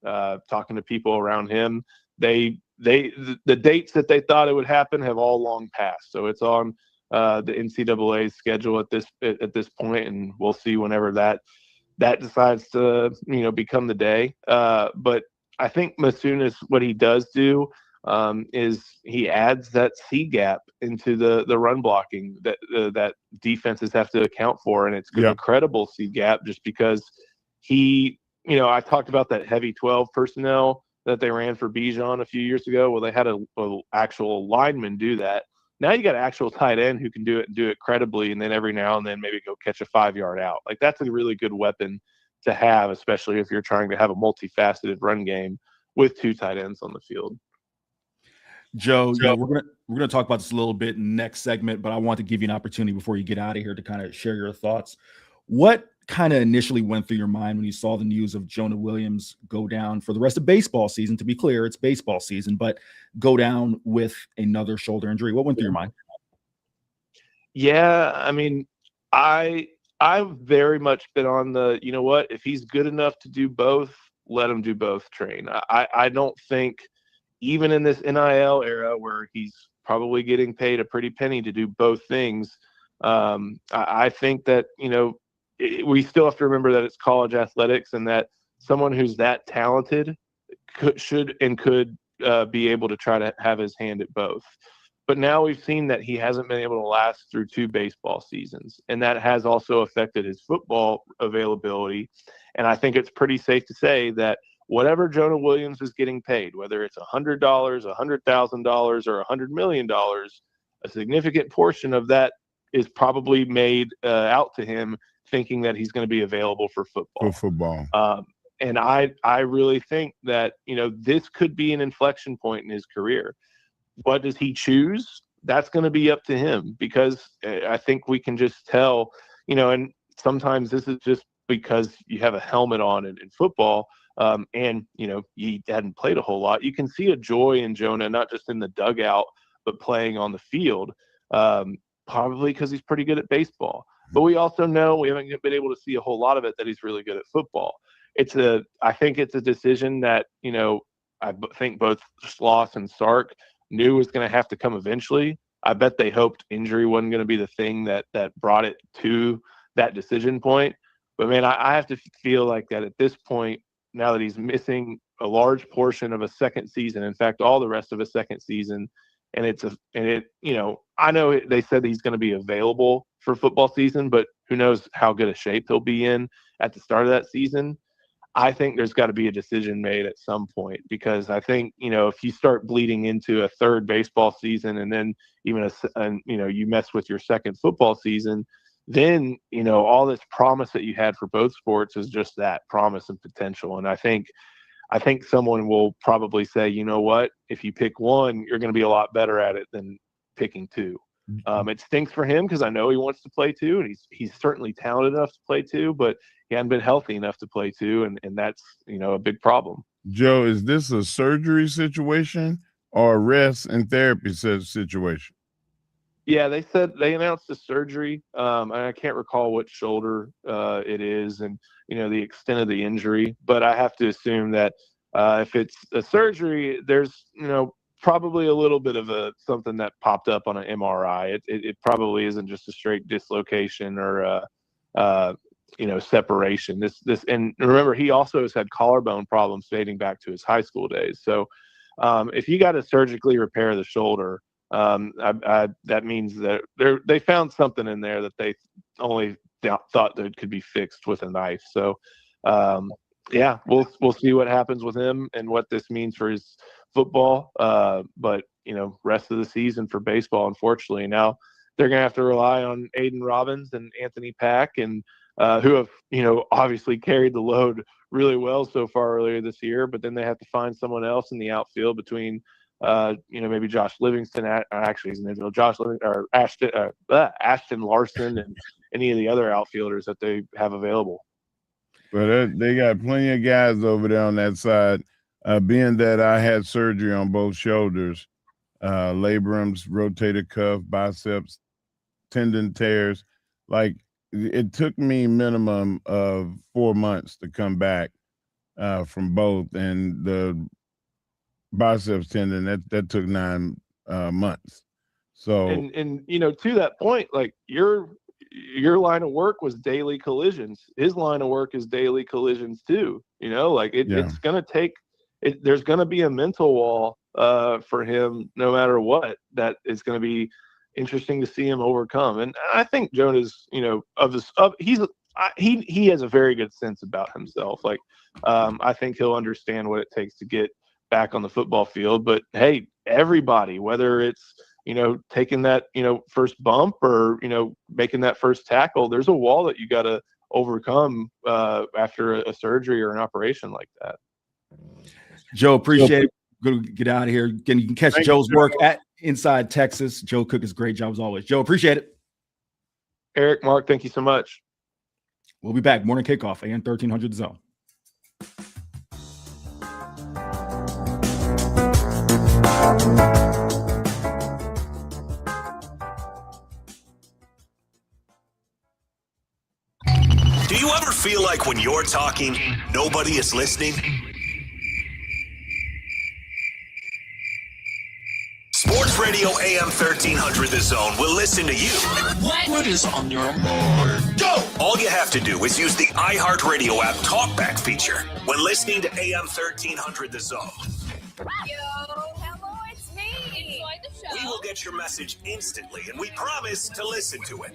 Talking to people around him, the dates that they thought it would happen have all long passed. So it's on the NCAA schedule at this point, and we'll see whenever that decides to become the day. But I think Masunas, what he does do is he adds that C gap into the run blocking that defenses have to account for, and it's an incredible C gap just because I talked about that heavy 12 personnel that they ran for Bijan a few years ago. Well, they had a actual lineman do that. Now you got an actual tight end who can do it and do it credibly, and then every now and then maybe go catch a 5-yard out. Like, that's a really good weapon to have, especially if you're trying to have a multifaceted run game with 2 tight ends on the field. Joe, we're gonna talk about this a little bit in the next segment, but I want to give you an opportunity before you get out of here to kind of share your thoughts. What kind of initially went through your mind when you saw the news of Jonah Williams go down for the rest of baseball season? To be clear, it's baseball season, but go down with another shoulder injury. What went through your mind? Yeah, I mean, I've very much been on the, if he's good enough to do both, let him do both train. I don't think, even in this NIL era where he's probably getting paid a pretty penny to do both things, I think that, we still have to remember that it's college athletics and that someone who's that talented should be able to try to have his hand at both. But now we've seen that he hasn't been able to last through 2 baseball seasons, and that has also affected his football availability. And I think it's pretty safe to say that whatever Jonah Williams is getting paid, whether it's $100, $100,000, or $100 million, a significant portion of that is probably made out to him thinking that he's going to be available for football. And I really think that, this could be an inflection point in his career. What does he choose? That's going to be up to him, because I think we can just tell, and sometimes this is just because you have a helmet on in football, and, he hadn't played a whole lot. You can see a joy in Jonah, not just in the dugout, but playing on the field, probably because he's pretty good at baseball. But we also know, we haven't been able to see a whole lot of it, that he's really good at football. I think it's a decision that, I think both Schloss and Sark knew was going to have to come eventually. I bet they hoped injury wasn't going to be the thing that brought it to that decision point. But, man, I have to feel like that at this point, now that he's missing a large portion of a second season, in fact, all the rest of a second season, I know they said he's going to be available for football season, but who knows how good a shape he'll be in at the start of that season. I think there's got to be a decision made at some point, because I think, if you start bleeding into a third baseball season and then even you mess with your second football season, then, all this promise that you had for both sports is just that promise and potential. And I think someone will probably say, you know what, if you pick one, you're going to be a lot better at it than picking two. It stinks for him because I know he wants to play two, and he's certainly talented enough to play two, but he hasn't been healthy enough to play two, and that's a big problem. Joe, is this a surgery situation or a rest and therapy situation? Yeah, they announced the surgery. I can't recall which shoulder it is, and the extent of the injury, but I have to assume that if it's a surgery, there's probably a little bit of something that popped up on an MRI. It probably isn't just a straight dislocation or separation. This and remember, he also has had collarbone problems dating back to his high school days. So if you got to surgically repair the shoulder, that means that they found something in there that they only thought that could be fixed with a knife. So yeah, we'll see what happens with him and what this means for his football. But rest of the season for baseball, unfortunately, now they're going to have to rely on Aiden Robbins and Anthony Pack, and who have obviously carried the load really well so far earlier this year. But then they have to find someone else in the outfield between maybe Josh Livingston. Actually, he's an individual. Josh Livingston or Ashton Larson and any of the other outfielders that they have available. But they got plenty of guys over there on that side. Being that I had surgery on both shoulders, labrums, rotator cuff, biceps, tendon tears. Like, it took me minimum of 4 months to come back from both, and the biceps tendon that took 9 months. So and to that point, like your line of work was daily collisions. His line of work is daily collisions too. It's going to take. There's going to be a mental wall for him, no matter what. That is going to be interesting to see him overcome. And I think Jonah's, he has a very good sense about himself. Like, I think he'll understand what it takes to get back on the football field. But hey, everybody, whether it's taking that first bump or making that first tackle, there's a wall that you got to overcome after a surgery or an operation like that. Joe, appreciate it. Going to get out of here. You can catch Joe's work at Inside Texas. Joe Cook is a great job as always. Joe, appreciate it. Eric, Mark, thank you so much. We'll be back. Morning Kickoff, AM 1300 The Zone. Do you ever feel like when you're talking, nobody is listening? Sports Radio AM 1300 The Zone will listen to you. What is on your mind? Go! All you have to do is use the iHeartRadio app talkback feature when listening to AM 1300 The Zone. Hello, it's me. Enjoy the show. We will get your message instantly, and we promise to listen to it.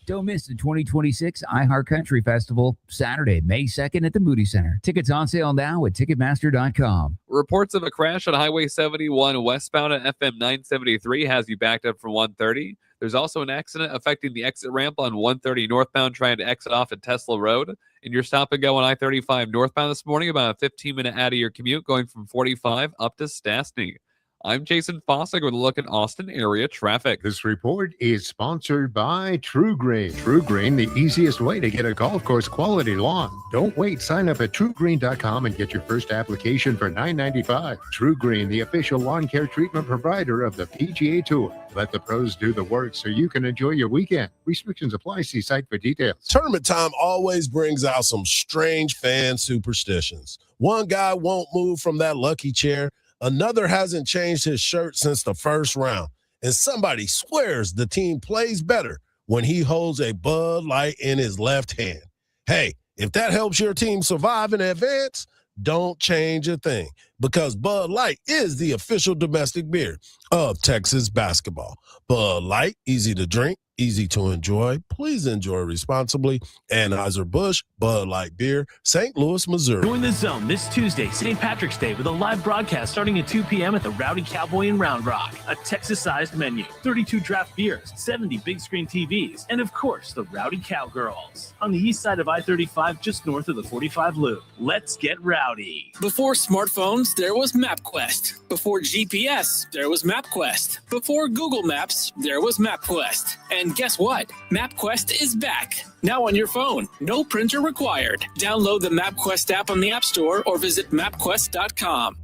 Don't miss the 2026 iHeart Country Festival, Saturday, May 2nd at the Moody Center. Tickets on sale now at Ticketmaster.com. Reports of a crash on Highway 71 westbound at FM 973 has you backed up from 130. There's also an accident affecting the exit ramp on 130 northbound trying to exit off at Tesla Road. And you're stop and go on I-35 northbound this morning, about a 15-minute out of your commute going from 45 up to Stastny. I'm Jason Fossick with a look at Austin area traffic. This report is sponsored by True Green. True Green, the easiest way to get a golf course quality lawn. Don't wait. Sign up at TrueGreen.com and get your first application for $9.95. True Green, the official lawn care treatment provider of the PGA Tour. Let the pros do the work so you can enjoy your weekend. Restrictions apply. See site for details. Tournament time always brings out some strange fan superstitions. One guy won't move from that lucky chair. Another hasn't changed his shirt since the first round. And somebody swears the team plays better when he holds a Bud Light in his left hand. Hey, if that helps your team survive and advance, don't change a thing, because Bud Light is the official domestic beer of Texas basketball. Bud Light, easy to drink, easy to enjoy. Please enjoy responsibly. Anheuser-Busch, Bud Light Beer, St. Louis, Missouri. Join the Zone this Tuesday, St. Patrick's Day, with a live broadcast starting at 2 p.m. at the Rowdy Cowboy in Round Rock. A Texas-sized menu, 32 draft beers, 70 big screen TVs, and of course, the Rowdy Cowgirls. On the east side of I-35, just north of the 45 Loop. Let's get rowdy. Before smartphones, there was MapQuest. Before GPS, there was MapQuest. Before Google Maps, there was MapQuest. And guess what? MapQuest is back. Now on your phone. No printer required. Download the MapQuest app on the App Store or visit mapquest.com.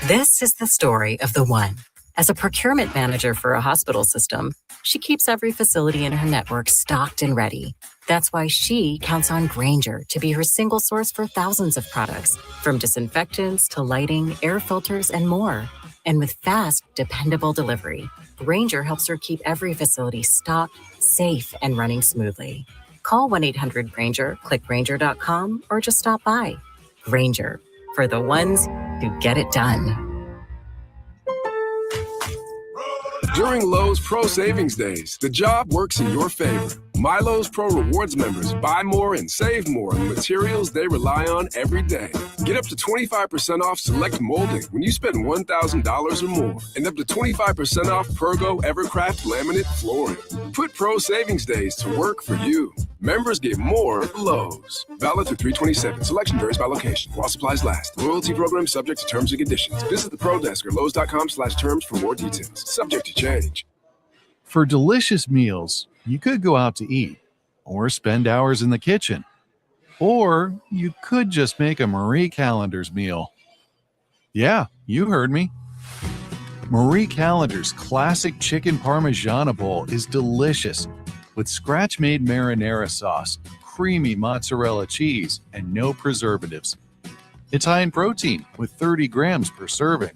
This is the story of the one. As a procurement manager for a hospital system, she keeps every facility in her network stocked and ready. That's why she counts on Grainger to be her single source for thousands of products, from disinfectants to lighting, air filters, and more. And with fast, dependable delivery, Grainger helps her keep every facility stocked, safe, and running smoothly. Call 1-800-GRAINGER, click Grainger.com, or just stop by. Grainger, for the ones who get it done. During Lowe's Pro Savings Days, the job works in your favor. My Lowe's Pro Rewards members buy more and save more on materials they rely on every day. Get up to 25% off select molding when you spend $1,000 or more, and up to 25% off Pergo Evercraft laminate flooring. Put Pro Savings Days to work for you. Members get more at Lowe's. Valid through 3/27. Selection varies by location. While supplies last. Loyalty program subject to terms and conditions. Visit the Pro Desk or Lowes.com/terms for more details. Subject to change. For delicious meals, you could go out to eat or spend hours in the kitchen. Or you could just make a Marie Callender's meal. Yeah, you heard me. Marie Callender's classic chicken parmigiana bowl is delicious with scratch-made marinara sauce, creamy mozzarella cheese, and no preservatives. It's high in protein with 30 grams per serving.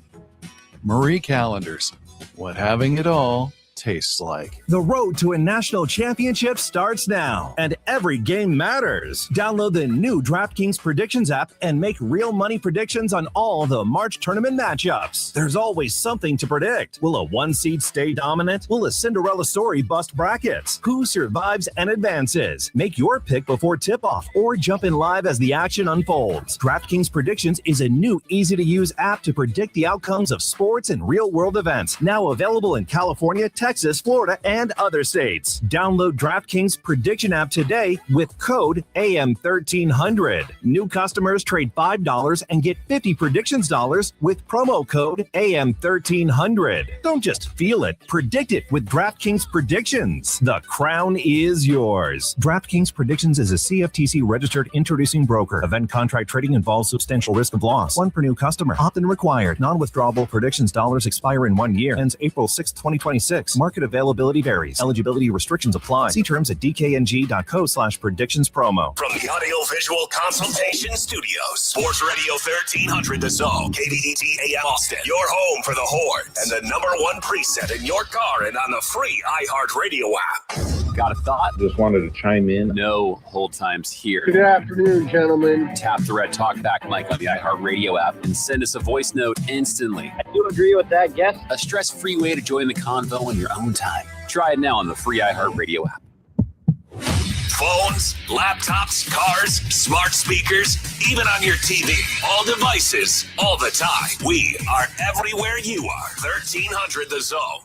Marie Callender's, what having it all tastes like. The road to a national championship starts now, and every game matters. Download the new DraftKings Predictions app and make real money predictions on all the March tournament matchups. There's always something to predict. Will a one seed stay dominant? Will a Cinderella story bust brackets? Who survives and advances? Make your pick before tip-off or jump in live as the action unfolds. DraftKings Predictions is a new, easy-to-use app to predict the outcomes of sports and real-world events. Now available in California, Texas, Florida, and other states. Download DraftKings Prediction app today with code AM1300. New customers trade $5 and get 50 predictions dollars with promo code AM1300. Don't just feel it, predict it with DraftKings Predictions. The crown is yours. DraftKings Predictions is a CFTC registered introducing broker. Event contract trading involves substantial risk of loss. One per new customer. Opt-in required. Non-withdrawable predictions dollars expire in 1 year. Ends April 6, 2026. Market availability varies. Eligibility restrictions apply. See terms at dkng.co/predictions promo. From the Audio Visual Consultation Studios, Sports Radio 1300 The Zone, KVET AM Austin, your home for the Horns, and the #1 preset in your car and on the free iHeartRadio app. Got a thought? Just wanted to chime in. No hold times here. Good afternoon, gentlemen. Tap the red talkback mic on the iHeartRadio app and send us a voice note instantly. I do agree with that, guess. A stress-free way to join the convo in your own time. Try it now on the free iHeartRadio app. Phones, laptops, cars, smart speakers, even on your TV. All devices, all the time. We are everywhere you are. 1300 The Zone.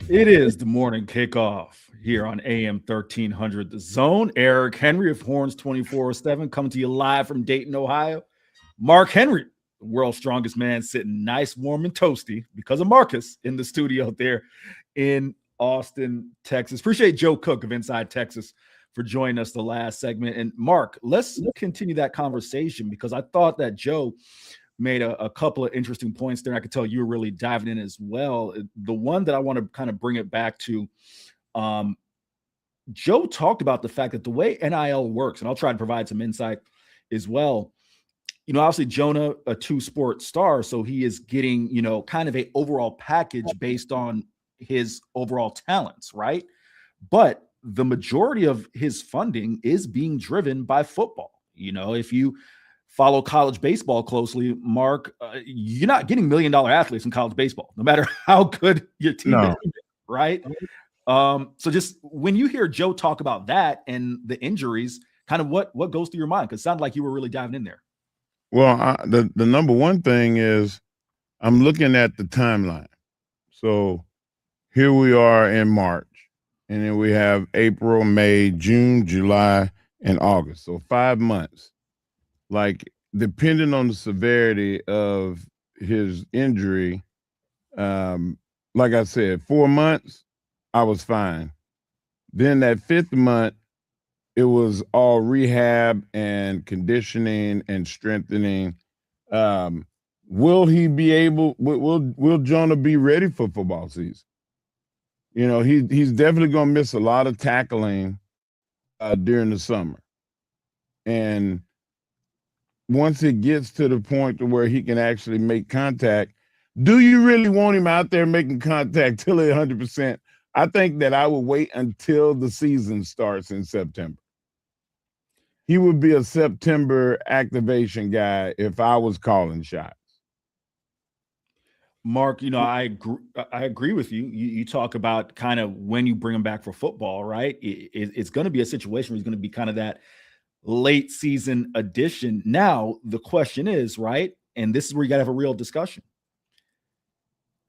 It is the morning kickoff here on AM 1300 The Zone. Eric Henry of Horns 24/7 coming to you live from Dayton, Ohio. Mark Henry, the world's strongest man, sitting nice, warm, and toasty because of Marcus in the studio there in Austin, Texas. Appreciate Joe Cook of Inside Texas for joining us the last segment. And Mark, let's continue that conversation because I thought that Joe made a couple of interesting points there. I could tell you were really diving in as well. The one that I want to kind of bring it back to, Joe talked about the fact that the way NIL works, and I'll try to provide some insight as well. You know, obviously Jonah, a two-sport star, so he is getting, you know, kind of a overall package based on his overall talents, right? But the majority of his funding is being driven by football. If you follow college baseball closely, Mark, you're not getting $1 million athletes in college baseball, no matter how good your team is, right? So just when you hear Joe talk about that and the injuries, kind of what goes through your mind? Because it sounded like you were really diving in there. Well, the number one thing is I'm looking at the timeline. So here we are in March, and then we have April, May, June, July, and August. So 5 months. Like, depending on the severity of his injury, like I said, 4 months, I was fine. Then that 5th month, it was all rehab and conditioning and strengthening. Will he be able? Will Jonah be ready for football season? He's definitely going to miss a lot of tackling during the summer, and once it gets to the point to where he can actually make contact, do you really want him out there making contact till 100%? I think that I would wait until the season starts in September. He would be a September activation guy if I was calling shots. Mark, I agree with you. You talk about kind of when you bring him back for football, right? It's going to be a situation where he's going to be kind of that late season addition. Now, the question is, right, and this is where you got to have a real discussion.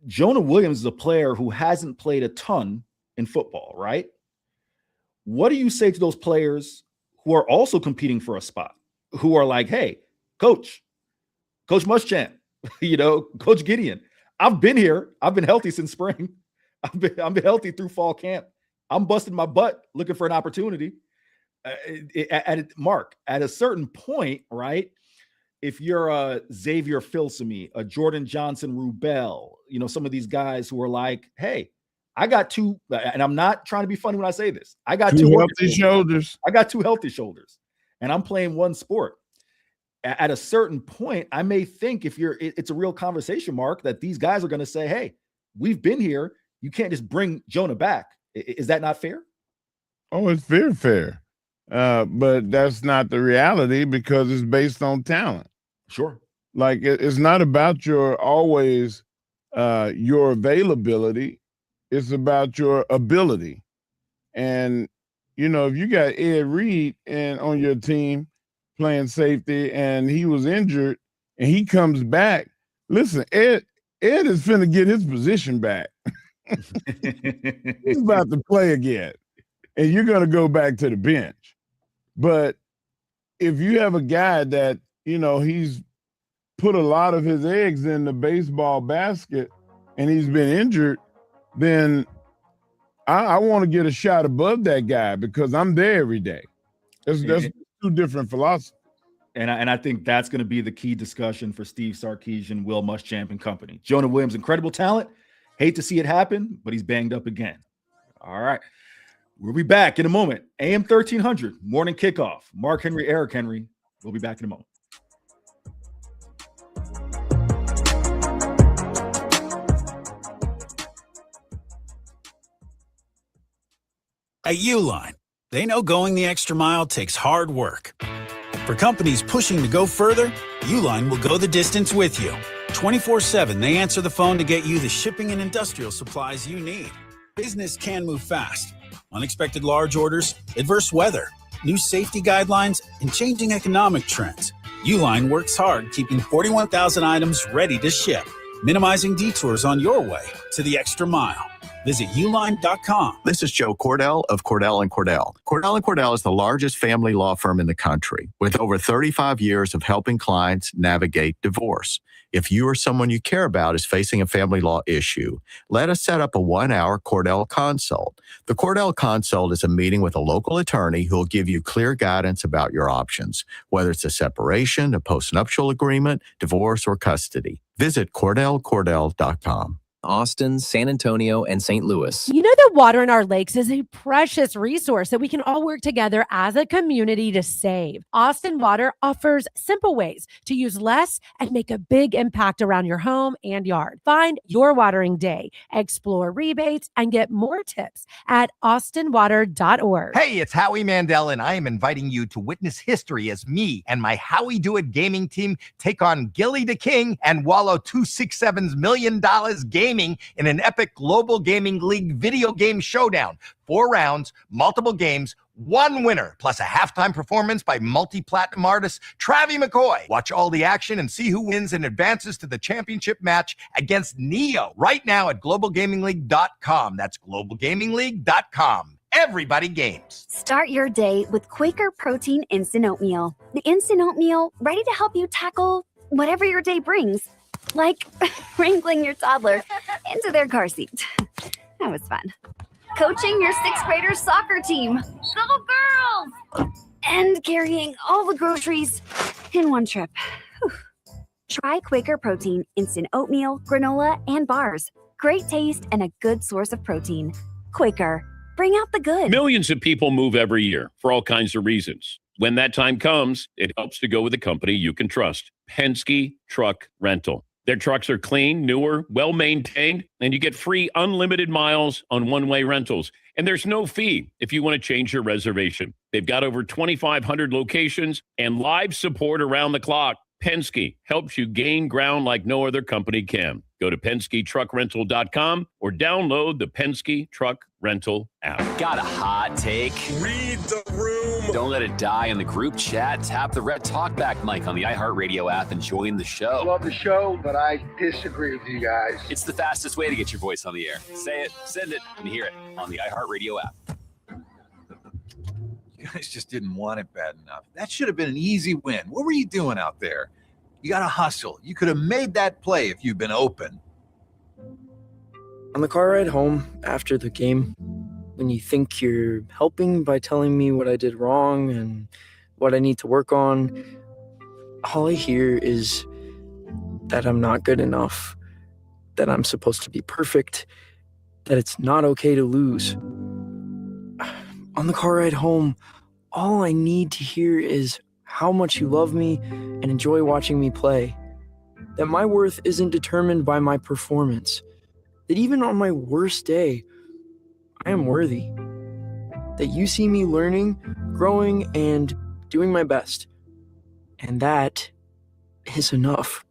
Jonah Williams is a player who hasn't played a ton in football, right? What do you say to those players who are also competing for a spot, who are like, hey, Coach Muschamp, Coach Gideon, I've been here. I've been healthy since spring. I've been healthy through fall camp. I'm busting my butt looking for an opportunity. Mark, at a certain point, right, if you're a Xavier Filsaime, a Jordan Johnson Rubel, some of these guys who are like, hey, I got two, and I'm not trying to be funny when I say this. I got two healthy shoulders. I got 2 healthy shoulders, and I'm playing one sport. At a certain point, I may think it's a real conversation, Mark, that these guys are going to say, hey, we've been here. You can't just bring Jonah back. Is that not fair? Oh, it's very fair. But that's not the reality because it's based on talent. Sure. Like it's not about your availability. It's about your ability. And, if you got Ed Reed on your team playing safety and he was injured and he comes back, listen, Ed is finna get his position back. He's about to play again. And you're going to go back to the bench. But if you have a guy that, he's put a lot of his eggs in the baseball basket and he's been injured, then I want to get a shot above that guy because I'm there every day. That's 2 different philosophies. And I think that's going to be the key discussion for Steve Sarkisian, Will Muschamp and company. Jonah Williams, incredible talent. Hate to see it happen, but he's banged up again. All right. We'll be back in a moment. AM 1300, morning kickoff. Mark Henry, Eric Henry. We'll be back in a moment. At Uline, they know going the extra mile takes hard work. For companies pushing to go further, Uline will go the distance with you. 24/7, they answer the phone to get you the shipping and industrial supplies you need. Business can move fast. Unexpected large orders, adverse weather, new safety guidelines, and changing economic trends. Uline works hard keeping 41,000 items ready to ship, minimizing detours on your way to the extra mile. Visit uline.com. This is Joe Cordell of Cordell & Cordell. Cordell & Cordell is the largest family law firm in the country with over 35 years of helping clients navigate divorce. If you or someone you care about is facing a family law issue, let us set up a 1-hour Cordell Consult. The Cordell Consult is a meeting with a local attorney who will give you clear guidance about your options, whether it's a separation, a postnuptial agreement, divorce, or custody. Visit CordellCordell.com. Austin, San Antonio, and St. Louis. You know that water in our lakes is a precious resource that we can all work together as a community to save. Austin Water offers simple ways to use less and make a big impact around your home and yard. Find your watering day, explore rebates, and get more tips at austinwater.org. Hey, it's Howie Mandel, and I am inviting you to witness history as me and my Howie Do It gaming team take on Gilly the King and Wallow 267's $1 million gaming in an epic global gaming league video game showdown. 4 rounds, multiple games, 1 winner, plus a halftime performance by multi-platinum artist Travie McCoy. Watch all the action and see who wins and advances to the championship match against Neo right now at globalgamingleague.com. That's globalgamingleague.com. Everybody games. Start your day with Quaker Protein Instant Oatmeal. The instant oatmeal ready to help you tackle whatever your day brings, like wrangling your toddler into their car seat. That was fun. Coaching your 6th graders soccer team. Go girls! And carrying all the groceries in one trip. Whew. Try Quaker Protein Instant Oatmeal, granola, and bars. Great taste and a good source of protein. Quaker. Bring out the good. Millions of people move every year for all kinds of reasons. When that time comes, it helps to go with a company you can trust. Penske Truck Rental. Their trucks are clean, newer, well-maintained, and you get free unlimited miles on one-way rentals. And there's no fee if you want to change your reservation. They've got over 2,500 locations and live support around the clock. Penske helps you gain ground like no other company can. Go to PenskeTruckRental.com or download the Penske Truck Rental app. Got a hot take? Read the room. Don't let it die in the group chat. Tap the red talkback mic on the iHeartRadio app and join the show. Love the show, but I disagree with you guys. It's the fastest way to get your voice on the air. Say it, send it, and hear it on the iHeartRadio app. You guys just didn't want it bad enough. That should have been an easy win. What were you doing out there? You got to hustle. You could have made that play if you'd been open. On the car ride home after the game, when you think you're helping by telling me what I did wrong and what I need to work on, all I hear is that I'm not good enough, that I'm supposed to be perfect, that it's not okay to lose. On the car ride home, all I need to hear is how much you love me and enjoy watching me play, that my worth isn't determined by my performance, that even on my worst day, I am worthy, that you see me learning, growing, and doing my best. And that is enough.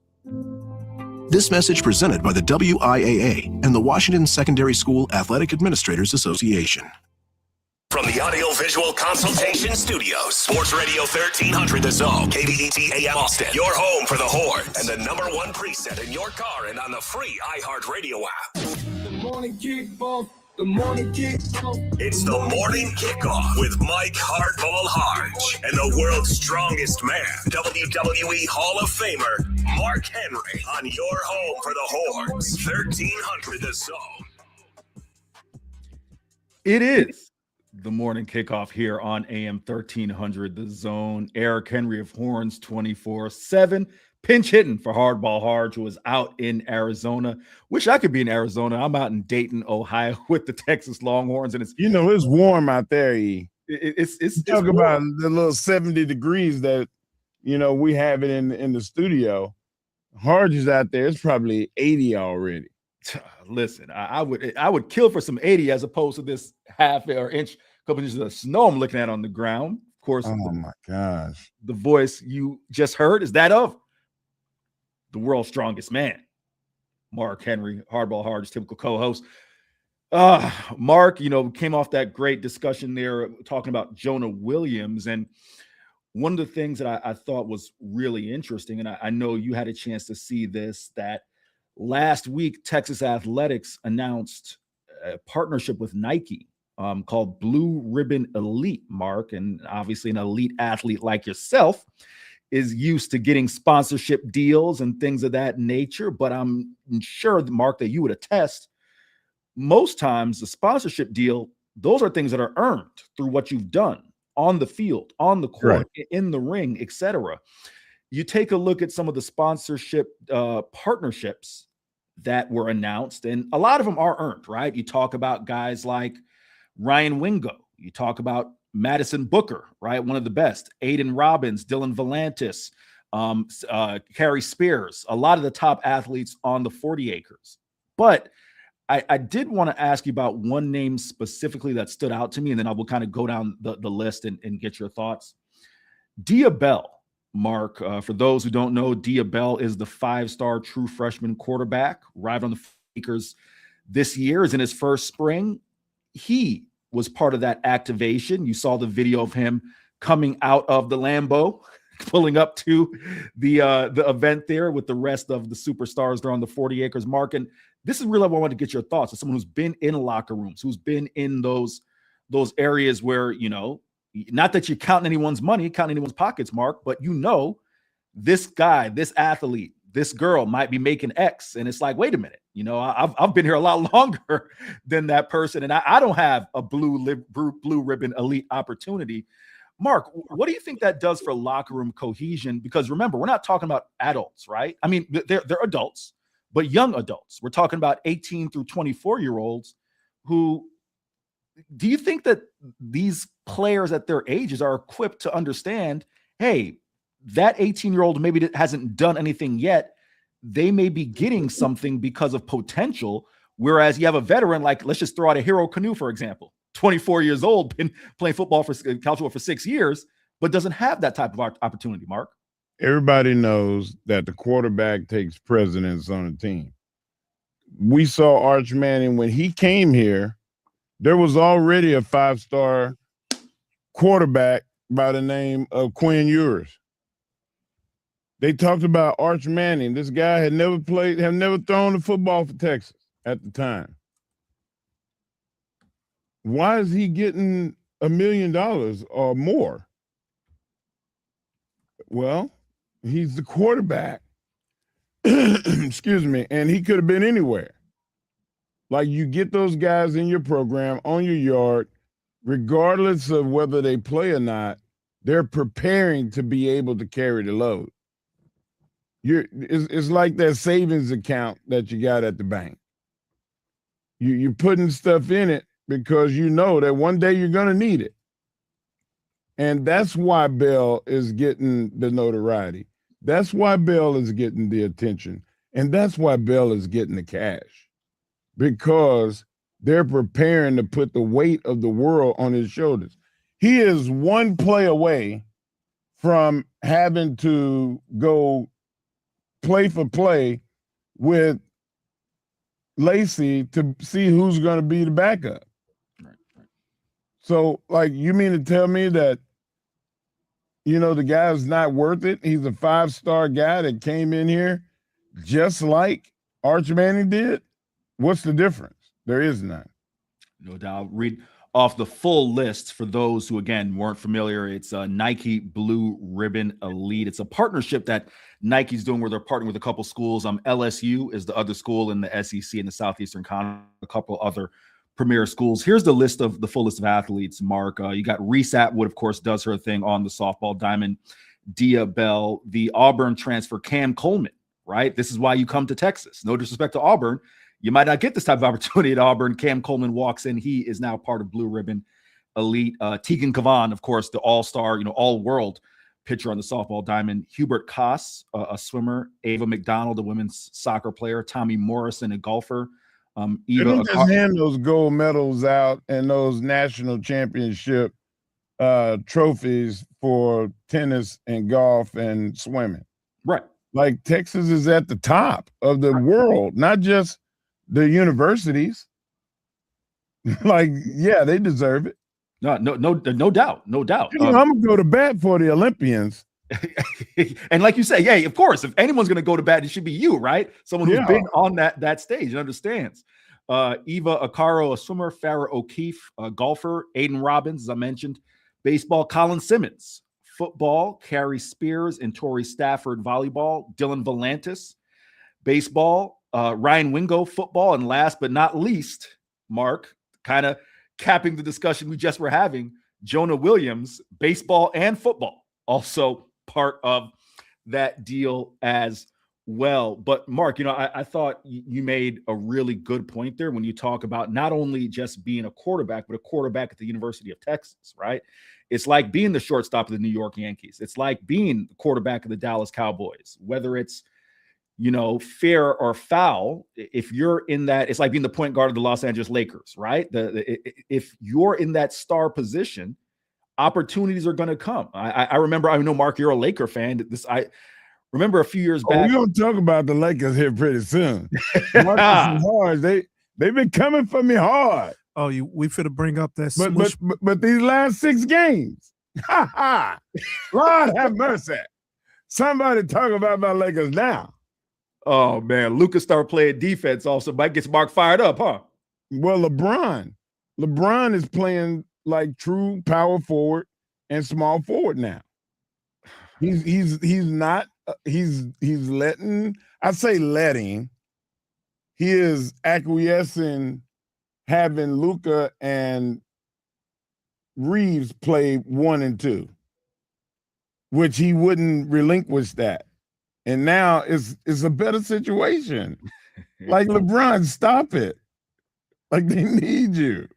This message presented by the WIAA and the Washington Secondary School Athletic Administrators Association. From the Audio-Visual Consultation Studios, Sports Radio 1300 The Zone, KBET AM Austin, your home for the Horns, and the #1 preset in your car and on the free iHeartRadio app. The morning kickoff. The morning kickoff. It's the Morning Kickoff with Mike Hardball Hardge and the world's strongest man, WWE Hall of Famer, Mark Henry, on your home for the Horns, 1300 The Zone. It is the morning kickoff here on AM 1300 The Zone. Eric Henry of Horns 24/7. Pinch hitting for Hardball Hardge, who is out in Arizona. Wish I could be in Arizona. I'm out in Dayton, Ohio with the Texas Longhorns. And it's warm out there, E. It's talk about the little 70 degrees that we have it in the studio. Hardge is out there. It's probably 80 already. Listen, I would kill for some 80 as opposed to this half or inch, couple inches of snow I'm looking at on the ground. Of course, my gosh. The voice you just heard is that of the world's strongest man, Mark Henry, Hardball Hardge, typical co-host. Mark, came off that great discussion there talking about Jonah Williams. And one of the things that I thought was really interesting, and I know you had a chance to see this, that last week, Texas Athletics announced a partnership with Nike called Blue Ribbon Elite, Mark. And obviously an elite athlete like yourself is used to getting sponsorship deals and things of that nature. But I'm sure, Mark, that you would attest, most times the sponsorship deal, those are things that are earned through what you've done on the field, on the court, right, in the ring, etc. You take a look at some of the sponsorship partnerships that were announced, and a lot of them are earned, right? You talk about guys like Ryan Wingo. You talk about Madison Booker, right? One of the best. Aiden Robbins, Dylan Volantis, Carrie Spears, a lot of the top athletes on the 40 acres. But I did want to ask you about one name specifically that stood out to me, and then I will kind of go down the list and get your thoughts. Dia Bell, Mark. For those who don't know, Dia Bell is the 5-star true freshman quarterback, arrived on the acres this year, is in his first spring. He was part of that activation. You saw the video of him coming out of the Lambeau, pulling up to the event there with the rest of the superstars there on the 40 acres, Mark. And this is really what I wanted to get your thoughts as someone who's been in locker rooms, who's been in those areas where, not that you're counting anyone's money, counting anyone's pockets, Mark, but this guy, this athlete, this girl might be making X. And it's like, wait a minute, I've been here a lot longer than that person. And I don't have a blue ribbon elite opportunity. Mark, what do you think that does for locker room cohesion? Because remember, we're not talking about adults, right? I mean, they're adults, but young adults. We're talking about 18 through 24-year-olds who, do you think that these players at their ages are equipped to understand, hey, that 18-year-old maybe hasn't done anything yet. They may be getting something because of potential. Whereas you have a veteran, like, let's just throw out a Hero Canoe, for example, 24 years old, been playing football for college football for 6 years, but doesn't have that type of opportunity, Mark. Everybody knows that the quarterback takes precedence on a team. We saw Arch Manning when he came here. There was already a 5-star quarterback by the name of Quinn Ewers. They talked about Arch Manning. This guy had never thrown the football for Texas at the time. Why is he getting $1 million or more? Well, he's the quarterback. Excuse me. And he could have been anywhere. Like, you get those guys in your program, on your yard, regardless of whether they play or not, they're preparing to be able to carry the load. It's like that savings account that you got at the bank. You're putting stuff in it because you know that one day you're going to need it. And that's why Bell is getting the notoriety. That's why Bell is getting the attention. And that's why Bell is getting the cash. Because they're preparing to put the weight of the world on his shoulders. He is one play away from having to go play for play with Lacey to see who's going to be the backup. Right. So, like, you mean to tell me that, the guy's not worth it? He's a 5-star guy that came in here just like Arch Manning did? What's the difference? There is none. No doubt. Read off the full list for those who, again, weren't familiar. It's a Nike Blue Ribbon Elite. It's a partnership that Nike's doing where they're partnering with a couple schools. LSU is the other school in the SEC in the Southeastern Conference, a couple other premier schools. Here's the list of the full list of athletes, Mark. You got Reese Atwood, of course, does her thing on the softball diamond. Dia Bell, the Auburn transfer, Cam Coleman, right? This is why you come to Texas. No disrespect to Auburn. You might not get this type of opportunity at Auburn. Cam Coleman walks in. He is now part of Blue Ribbon Elite. Tegan Kavan, of course, the all-star, all-world pitcher on the softball diamond. Hubert Koss, a swimmer. Ava McDonald, a women's soccer player. Tommy Morrison, a golfer. They don't just hand those gold medals out and those national championship trophies for tennis and golf and swimming. Right. Like, Texas is at the top of the world, not just the universities. Like, yeah, they deserve it. No doubt. I'm gonna go to bat for the Olympians. And like you say, yeah, of course, if anyone's gonna go to bat, it should be you, right? Someone who's been on that stage and understands. Eva Akaro, a swimmer. Farrah O'Keefe, a golfer. Aiden Robbins, as I mentioned. Baseball, Colin Simmons. Football, Carrie Spears and Tori Stafford. Volleyball, Dylan Volantis. Baseball, Ryan Wingo. Football, and last but not least, Mark, kind of capping the discussion we just were having, Jonah Williams, baseball and football, also part of that deal as well. But Mark, I thought you made a really good point there when you talk about not only just being a quarterback, but a quarterback at the University of Texas, right? It's like being the shortstop of the New York Yankees. It's like being the quarterback of the Dallas Cowboys, whether it's, fair or foul. If you're in that, it's like being the point guard of the Los Angeles Lakers, right? If you're in that star position, opportunities are going to come. I remember, I know, Mark, you're a Laker fan. I remember a few years back. We're going to talk about the Lakers here pretty soon. Marcus and Hardge, they've been coming for me hard. Oh, we finna bring up that but these last 6 games, Lord have mercy. Somebody talk about my Lakers now. Oh, man. Lucas started playing defense also. Mike gets Mark fired up, huh? Well, LeBron is playing like true power forward and small forward now. He's letting, I say letting, he is acquiescing having Luka and Reeves play 1 and 2, which he wouldn't relinquish that. And now it's a better situation. Like, LeBron, stop it. Like, they need you.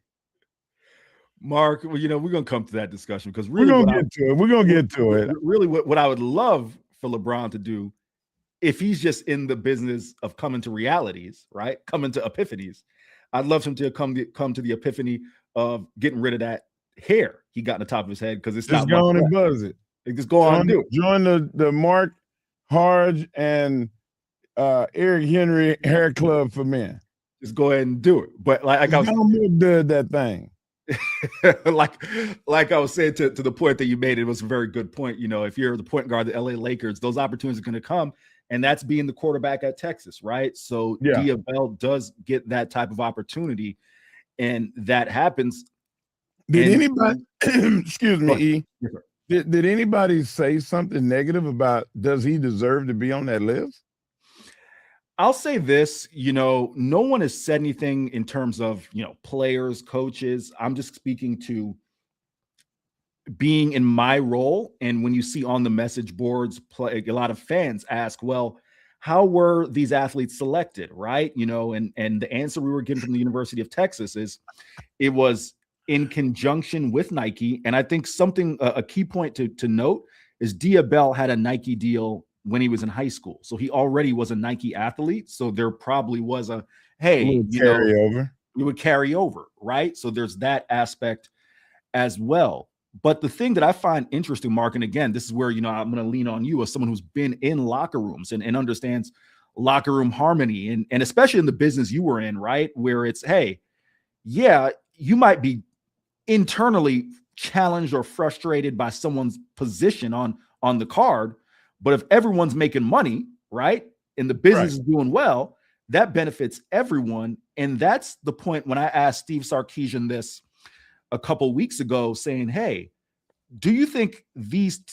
Mark, well, we're going to come to that discussion because really we're going to get to it. Really what I would love for LeBron to do, if he's just in the business of coming to realities, right? Coming to epiphanies, I'd love him to come to the epiphany of getting rid of that hair he got on the top of his head, because it's just go on and buzz it. Just go on and do it. Join the Mark Hardge and Eric Henry Hair Club for Men. Just go ahead and do it. But like I was did that thing. like I was saying, to the point that you made, it was a very good point. If you're the point guard of the LA Lakers, those opportunities are going to come, and that's being the quarterback at Texas, right? So Diabell does get that type of opportunity, and that happens. Did anybody excuse me, E? Did anybody say something negative about, does he deserve to be on that list? I'll say this, no one has said anything in terms of, players, coaches. I'm just speaking to being in my role. And when you see on the message boards, a lot of fans ask, well, how were these athletes selected, right? And the answer we were given from the University of Texas is it was in conjunction with Nike. And I think a key point to note is Diabell had a Nike deal when he was in high school. So he already was a Nike athlete. So there probably was we would carry over, right? So there's that aspect as well. But the thing that I find interesting, Mark, and again, this is where, I'm going to lean on you as someone who's been in locker rooms and understands locker room harmony, and especially in the business you were in, right? Where it's, hey, yeah, you might be internally challenged or frustrated by someone's position on the card, but if everyone's making money, right, and the business is doing well, that benefits everyone. And that's the point when I asked Steve Sarkisian this a couple weeks ago, saying, hey, do you think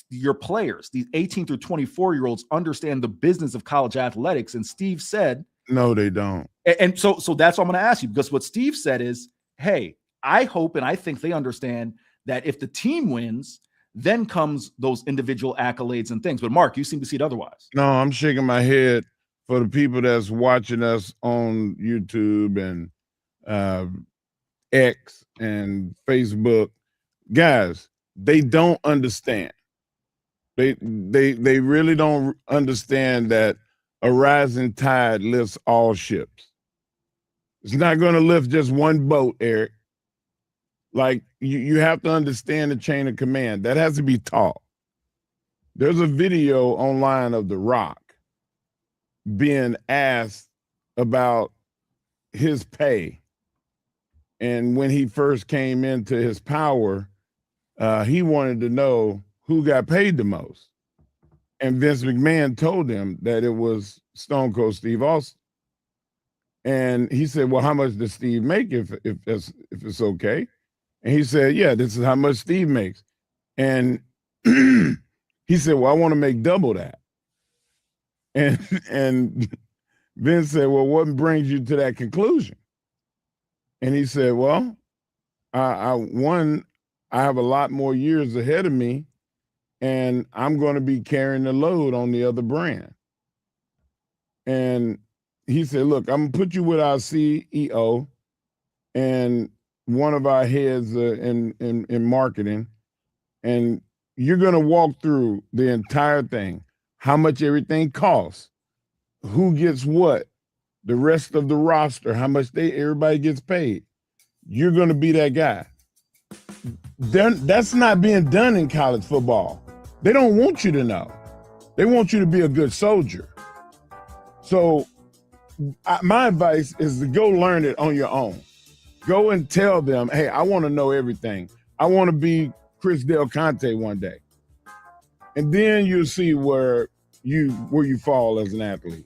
your players, these 18 through 24-year-olds, understand the business of college athletics? And Steve said, no, they don't. And so that's what I'm going to ask you, because what Steve said is, hey, I hope and I think they understand that if the team wins, then comes those individual accolades and things. But Mark, you seem to see it otherwise. No, I'm shaking my head for the people that's watching us on YouTube and X and Facebook. Guys, they don't understand. They really don't understand that a rising tide lifts all ships. It's not going to lift just one boat, Eric. Like, you have to understand the chain of command. That has to be taught. There's a video online of The Rock being asked about his pay. And when he first came into his power, he wanted to know who got paid the most. And Vince McMahon told him that it was Stone Cold Steve Austin. And he said, well, how much does Steve make if it's okay? And he said, yeah, this is how much Steve makes. And he said, well, I want to make double that. And Vince said, well, what brings you to that conclusion? And he said, well, I have a lot more years ahead of me, and I'm going to be carrying the load on the other brand. And he said, look, I'm going to put you with our CEO and one of our heads in marketing, and you're going to walk through the entire thing, how much everything costs, who gets what, the rest of the roster, how much everybody gets paid. You're going to be that guy. That's not being done in college football. They don't want you to know. They want you to be a good soldier. So my advice is to go learn it on your own. Go and tell them, hey, I want to know everything. I want to be Chris Del Conte one day. And then you'll see where you fall as an athlete.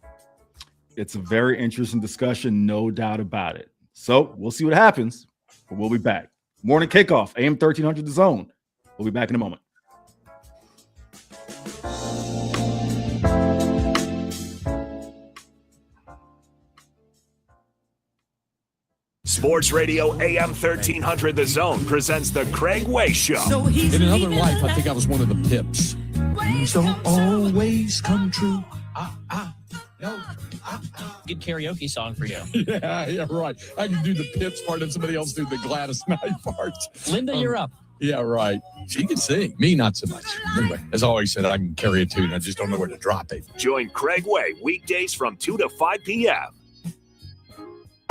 It's a very interesting discussion, no doubt about it. So we'll see what happens, but we'll be back. Morning Kickoff, AM 1300 The Zone. We'll be back in a moment. Sports Radio AM 1300 The Zone presents the Craig Way Show. In another life, I think I was one of the Pips. Dreams don't always come true. Good karaoke song for you. Yeah, right. I can do the Pips part and somebody else do the Gladys Knight part. Linda, you're up. Yeah, right. She can sing. Me, not so much. Anyway, as I always said, I can carry a tune. I just don't know where to drop it. Join Craig Way weekdays from 2 to 5 p.m.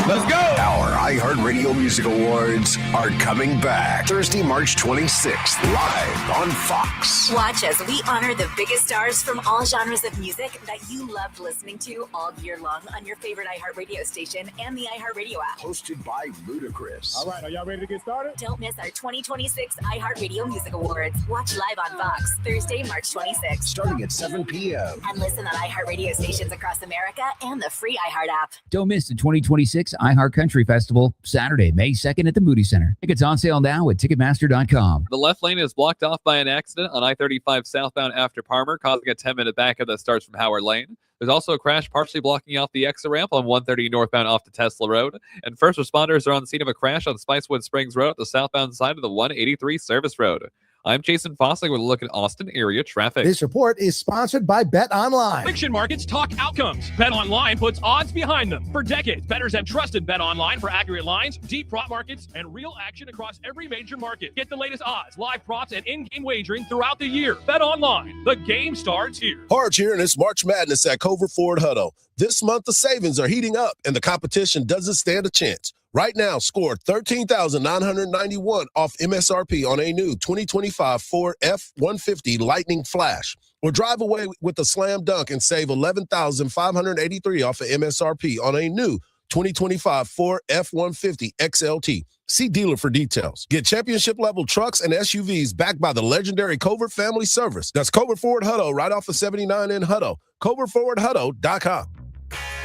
Let's go! Our iHeartRadio Music Awards are coming back Thursday, March 26th, live on Fox. Watch as we honor the biggest stars from all genres of music that you loved listening to all year long on your favorite iHeartRadio station and the iHeartRadio app. Hosted by Ludacris. All right, are y'all ready to get started? Don't miss our 2026 iHeartRadio Music Awards. Watch live on Fox Thursday, March 26th. Starting at 7 p.m. And listen on iHeartRadio stations across America and the free iHeart app. Don't miss the 2026 iHeart Country Festival, Saturday, May 2nd at the Moody Center. Tickets on sale now at Ticketmaster.com. The left lane is blocked off by an accident on I-35 southbound after Parmer, causing a 10-minute backup that starts from Howard Lane. There's also a crash partially blocking off the exit ramp on 130 northbound off to Tesla Road. And first responders are on the scene of a crash on Spicewood Springs Road at the southbound side of the 183 Service Road. I'm Jason Fossling with a look at Austin area traffic. This report is sponsored by Bet Online. Prediction markets talk outcomes. Bet Online puts odds behind them. For decades, bettors have trusted Bet Online for accurate lines, deep prop markets, and real action across every major market. Get the latest odds, live props, and in-game wagering throughout the year. Bet Online. The game starts here. Hardge here, and it's March Madness at Cover Ford Huddle. This month, the savings are heating up, and the competition doesn't stand a chance. Right now, score $13,991 off MSRP on a new 2025 Ford F-150 Lightning Flash. Or drive away with a slam dunk and save $11,583 off of MSRP on a new 2025 Ford F-150 XLT. See dealer for details. Get championship-level trucks and SUVs backed by the legendary Covert Family Service. That's Covert Ford Hutto right off of 79 in Hutto. CovertFordHutto.com.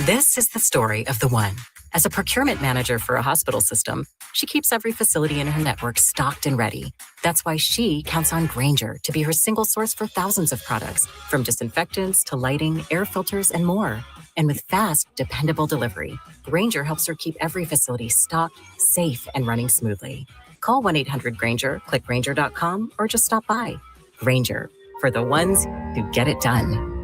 This is the story of the one. As a procurement manager for a hospital system, she keeps every facility in her network stocked and ready. That's why she counts on Grainger to be her single source for thousands of products, from disinfectants to lighting, air filters, and more. And with fast, dependable delivery, Grainger helps her keep every facility stocked, safe, and running smoothly. Call 1-800-GRAINGER, click Grainger.com, or just stop by. Grainger, for the ones who get it done.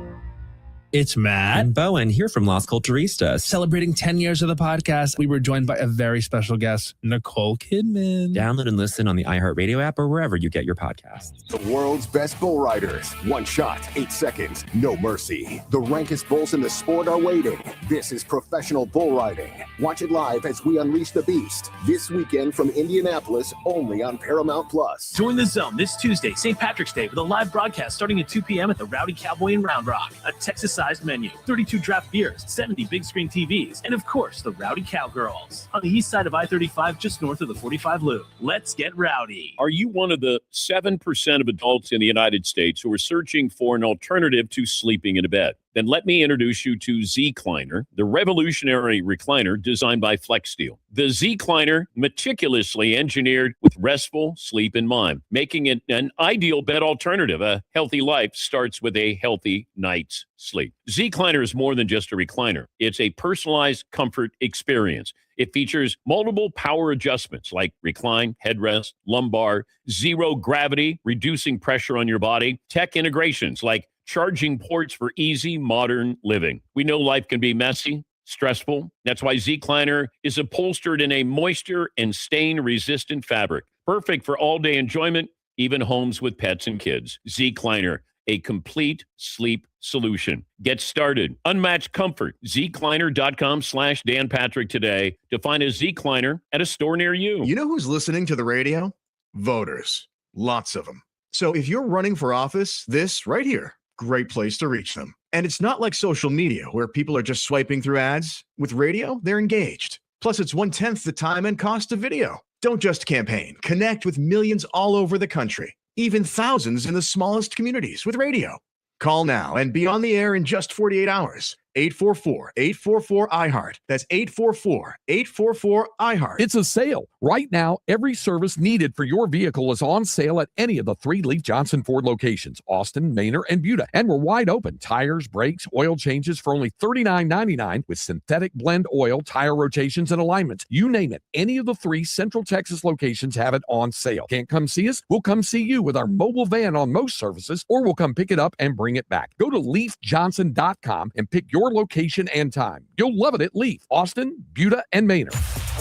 It's Matt and Bowen here from Las Culturistas. Celebrating 10 years of the podcast, we were joined by a very special guest, Nicole Kidman. Download and listen on the iHeartRadio app or wherever you get your podcasts. The world's best bull riders. 1 shot, 8 seconds, no mercy. The rankest bulls in the sport are waiting. This is professional bull riding. Watch it live as we unleash the beast. This weekend from Indianapolis, only on Paramount+. Join the Zone this Tuesday, St. Patrick's Day, with a live broadcast starting at 2 p.m. at the Rowdy Cowboy in Round Rock. A Texas-sized menu, 32 draft beers, 70 big screen TVs, and of course, the Rowdy Cowgirls. On the east side of I-35, just north of the 45 Loop. Let's get rowdy. Are you one of the 7% of adults in the United States who are searching for an alternative to sleeping in a bed? Then let me introduce you to Z-Cliner, the revolutionary recliner designed by FlexSteel. The Z-Cliner, meticulously engineered with restful sleep in mind, making it an ideal bed alternative. A healthy life starts with a healthy night's sleep. Z-Cliner is more than just a recliner. It's a personalized comfort experience. It features multiple power adjustments like recline, headrest, lumbar, zero gravity, reducing pressure on your body, tech integrations like charging ports for easy, modern living. We know life can be messy, stressful. That's why Zecliner is upholstered in a moisture and stain-resistant fabric. Perfect for all-day enjoyment, even homes with pets and kids. Zecliner, a complete sleep solution. Get started. Unmatched comfort. Zecliner.com/Dan Patrick today to find a Zecliner at a store near you. You know who's listening to the radio? Voters. Lots of them. So if you're running for office, this right here, great place to reach them. And it's not like social media where people are just swiping through ads. With radio, they're engaged. Plus, it's 1/10 the time and cost of video. Don't just campaign. Connect with millions all over the country, even thousands in the smallest communities with radio. Call now and be on the air in just 48 hours. 844-844-iHeart. That's 844-844-iHeart. It's a sale. Right now, every service needed for your vehicle is on sale at any of the 3 Leaf Johnson Ford locations, Austin, Manor, and Buda. And we're wide open. Tires, brakes, oil changes for only $39.99 with synthetic blend oil, tire rotations, and alignments. You name it. Any of the 3 Central Texas locations have it on sale. Can't come see us? We'll come see you with our mobile van on most services, or we'll come pick it up and bring it back. Go to leafjohnson.com and pick your location and time. You'll love it at Leaf, Austin, Buda, and Manor.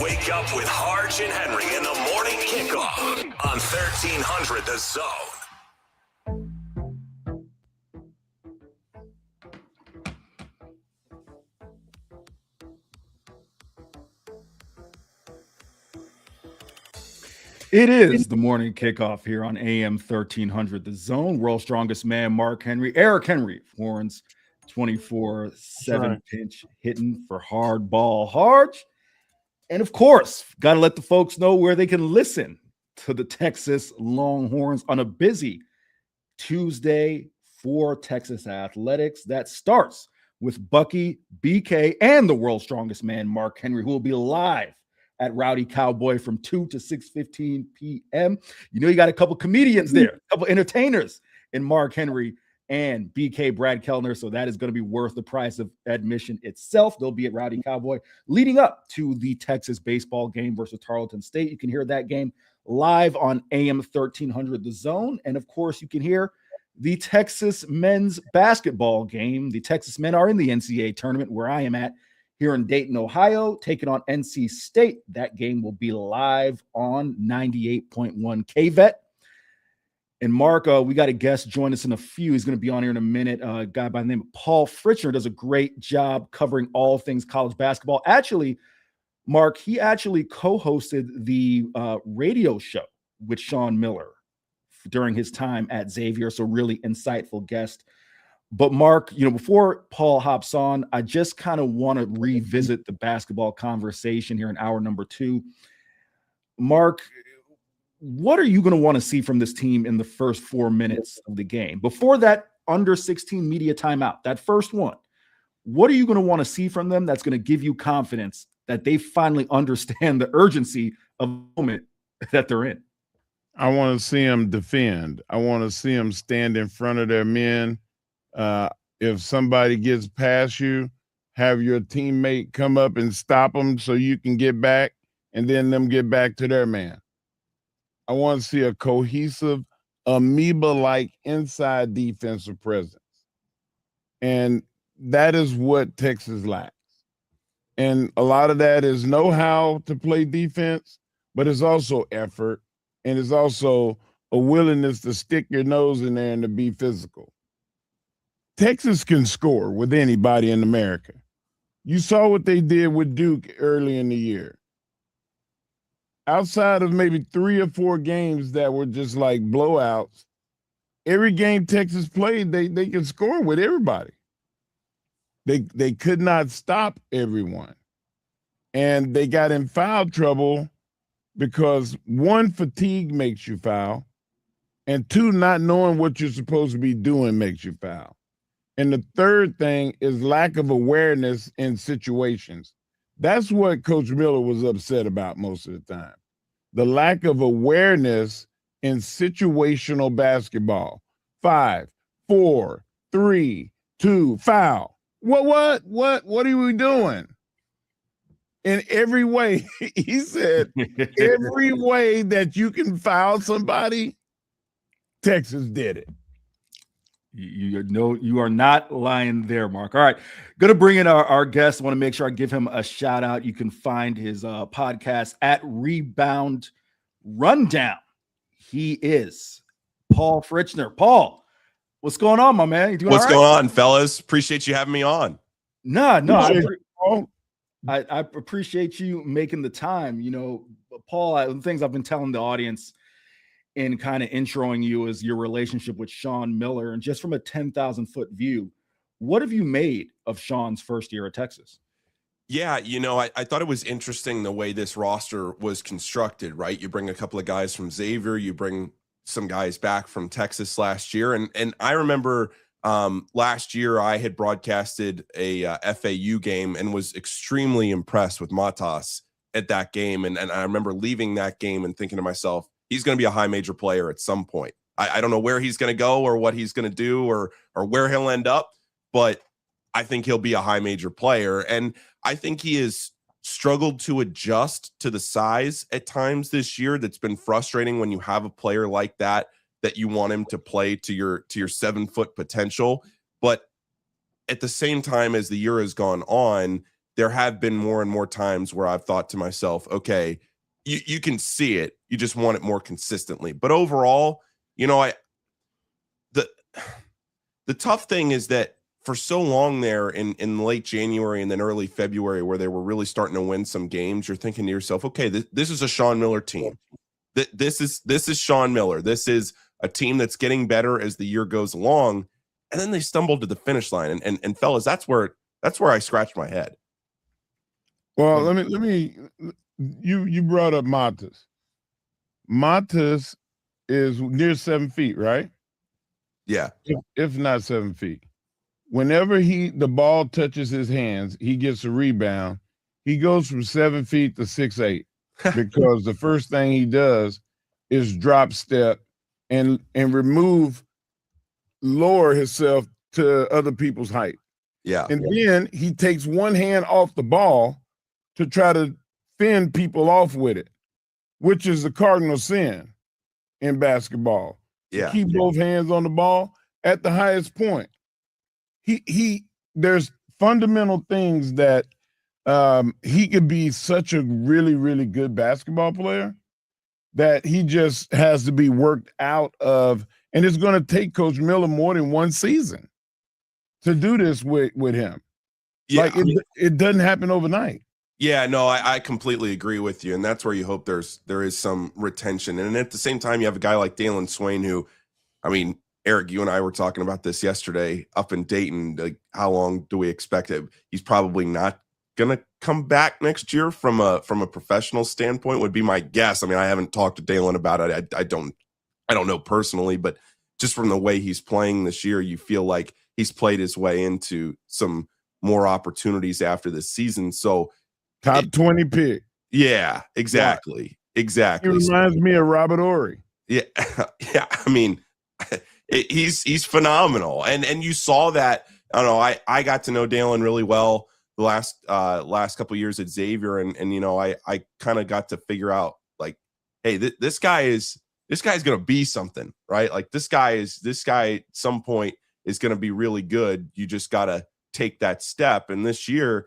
Wake up with Hardge and Henry in the morning kickoff on 1300 The Zone. It is the morning kickoff here on AM 1300 The Zone. World's strongest man, Mark Henry, Eric Henry, Horns 24/7 pinch hitting for Hardball Hardge. And of course, got to let the folks know where they can listen to the Texas Longhorns on a busy Tuesday for Texas athletics. That starts with Bucky, BK, and the world's strongest man, Mark Henry, who will be live at Rowdy Cowboy from 2 to 6:15 p.m. You know, you got a couple comedians there, a couple entertainers in Mark Henry and BK Brad Kellner. So that is going to be worth the price of admission itself. They'll be at Rowdy Cowboy leading up to the Texas baseball game versus Tarleton State. You can hear that game live on AM 1300 The Zone. And of course, you can hear the Texas men's basketball game. The Texas men are in the NCAA tournament where I am at here in Dayton, Ohio, taking on NC State. That game will be live on 98.1 KVET. And Mark, we got a guest join us in a few. He's going to be on here in a minute. A guy by the name of Paul Fritchner does a great job covering all things college basketball. Actually, Mark, he actually co-hosted the radio show with Sean Miller during his time at Xavier. So really insightful guest. But Mark, you know, before Paul hops on, I just kind of want to revisit the basketball conversation here in hour number 2. Mark, what are you going to want to see from this team in the first 4 minutes of the game? Before that under 16 media timeout, that first one, what are you going to want to see from them that's going to give you confidence that they finally understand the urgency of the moment that they're in? I want to see them defend. I want to see them stand in front of their men. If somebody gets past you, have your teammate come up and stop them so you can get back, and then them get back to their man. I want to see a cohesive, amoeba-like inside defensive presence. And that is what Texas lacks. And a lot of that is know-how to play defense, but it's also effort, and it's also a willingness to stick your nose in there and to be physical. Texas can score with anybody in America. You saw what they did with Duke early in the year. Outside of maybe 3 or 4 games that were just like blowouts, every game Texas played, they could score with everybody. They could not stop everyone. And they got in foul trouble because 1, fatigue makes you foul, and 2, not knowing what you're supposed to be doing makes you foul. And the third thing is lack of awareness in situations. That's what Coach Miller was upset about most of the time. The lack of awareness in situational basketball. 5, 4, 3, 2, foul. What are we doing? In every way, he said, every way that you can foul somebody, Texas did it. You are not lying there, Mark. All right, gonna bring in our guest. I want to make sure I give him a shout out. You can find his podcast at Rebound Rundown. He is Paul Fritzner. Paul, what's going on, my man? You doing what's all right? going on, fellas? Appreciate you having me on. No, I appreciate you making the time. You know, Paul, the things I've been telling the audience in kind of introing you is your relationship with Sean Miller. And just from a 10,000 foot view, what have you made of Sean's first year at Texas? Yeah, you know, I thought it was interesting the way this roster was constructed, right? You bring a couple of guys from Xavier, you bring some guys back from Texas last year. And I remember last year I had broadcasted a FAU game and was extremely impressed with Matas at that game. And I remember leaving that game and thinking to myself, he's going to be a high major player at some point. I don't know where he's going to go or what he's going to do or where he'll end up, but I think he'll be a high major player. And I think he has struggled to adjust to the size at times this year. That's been frustrating when you have a player like that you want him to play to your 7 foot potential. But at the same time, as the year has gone on, there have been more and more times where I've thought to myself, okay, you can see it. You just want it more consistently. But overall, you know, the tough thing is that for so long there in late January and then early February, where they were really starting to win some games, you're thinking to yourself, okay, this is a Sean Miller team. This is Sean Miller. This is a team that's getting better as the year goes along. And then they stumbled to the finish line. And fellas, that's where I scratched my head. Well, let me you brought up Matas. Matas is near 7 feet, right? Yeah. If not 7 feet. Whenever the ball touches his hands, he gets a rebound. He goes from 7 feet to 6'8", because the first thing he does is drop step and lower himself to other people's height. Yeah. And then he takes one hand off the ball to try to fend people off with it, which is the cardinal sin in basketball. Yeah. Keep both hands on the ball at the highest point. There's fundamental things that he could be such a really, really good basketball player that he just has to be worked out of. And it's going to take Coach Miller more than one season to do this with him. Yeah. Like it doesn't happen overnight. Yeah, no, I completely agree with you. And that's where you hope there is some retention. And at the same time, you have a guy like Dalen Swain who, I mean, Eric, you and I were talking about this yesterday up in Dayton. Like, how long do we expect it? He's probably not going to come back next year from a professional standpoint would be my guess. I mean, I haven't talked to Dalen about it. I don't know personally, but just from the way he's playing this year, you feel like he's played his way into some more opportunities after this season. So top 20 pick. Yeah, exactly. Yeah. Exactly. He reminds me of Robert Horry. Yeah. Yeah. I mean, he's phenomenal. And you saw that. I don't know. I got to know Dalen really well the last couple of years at Xavier. And you know, I kind of got to figure out like, hey, this guy's going to be something, right? Like this guy at some point is going to be really good. You just got to take that step. And this year,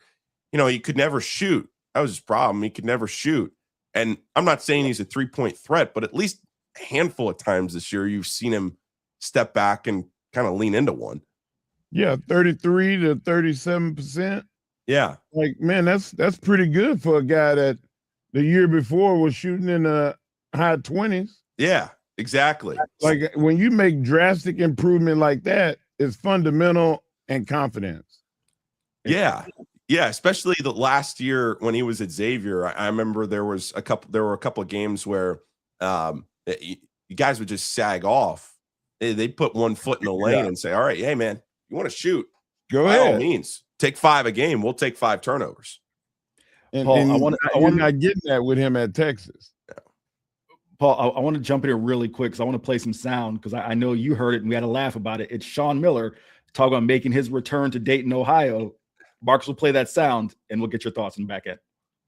you know, he could never shoot. That was his problem. He could never shoot. And I'm not saying he's a 3-point threat, but at least a handful of times this year, you've seen him step back and kind of lean into one. Yeah, 33 to 37%. Yeah. Like, man, that's pretty good for a guy that the year before was shooting in the high 20s. Yeah, exactly. Like when you make drastic improvement like that, it's fundamental and confidence. Yeah. Yeah, especially the last year when he was at Xavier. I remember there were a couple of games where you guys would just sag off. They put one foot in the lane and say, all right, hey, man, you want to shoot? Go By ahead. all means, take 5 a game. We'll take 5 turnovers. And, Paul, and I want not getting that with him at Texas. Paul, I want to jump in here really quick because I want to play some sound because I know you heard it and we had a laugh about it. It's Sean Miller talking about making his return to Dayton, Ohio. Marcus will play that sound and we'll get your thoughts in the back end.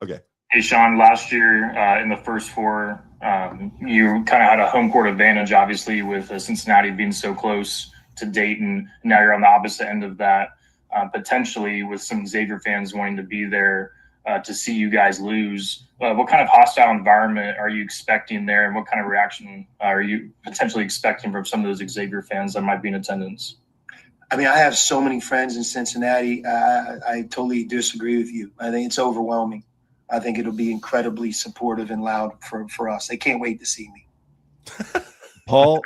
Okay. Hey, Sean, last year in the first 4, you kind of had a home court advantage, obviously, with Cincinnati being so close to Dayton. Now you're on the opposite end of that, potentially with some Xavier fans wanting to be there to see you guys lose. What kind of hostile environment are you expecting there, and what kind of reaction are you potentially expecting from some of those Xavier fans that might be in attendance? I mean, I have so many friends in Cincinnati. I totally disagree with you. I think it's overwhelming. I think it'll be incredibly supportive and loud for us. They can't wait to see me. Paul,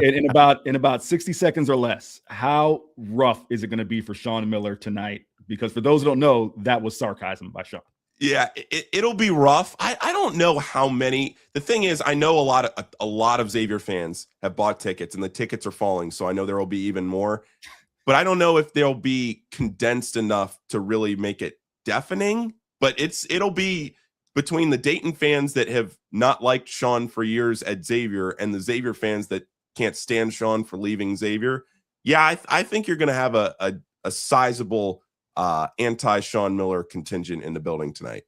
in about 60 seconds or less, how rough is it going to be for Sean Miller tonight? Because for those who don't know, that was sarcasm by Sean. Yeah, it'll be rough. I don't know how many. The thing is, I know a lot of Xavier fans have bought tickets, and the tickets are falling, so I know there will be even more. But I don't know if they'll be condensed enough to really make it deafening. But it'll be between the Dayton fans that have not liked Sean for years at Xavier and the Xavier fans that can't stand Sean for leaving Xavier. Yeah, I think you're going to have a sizable anti-Sean Miller contingent in the building tonight.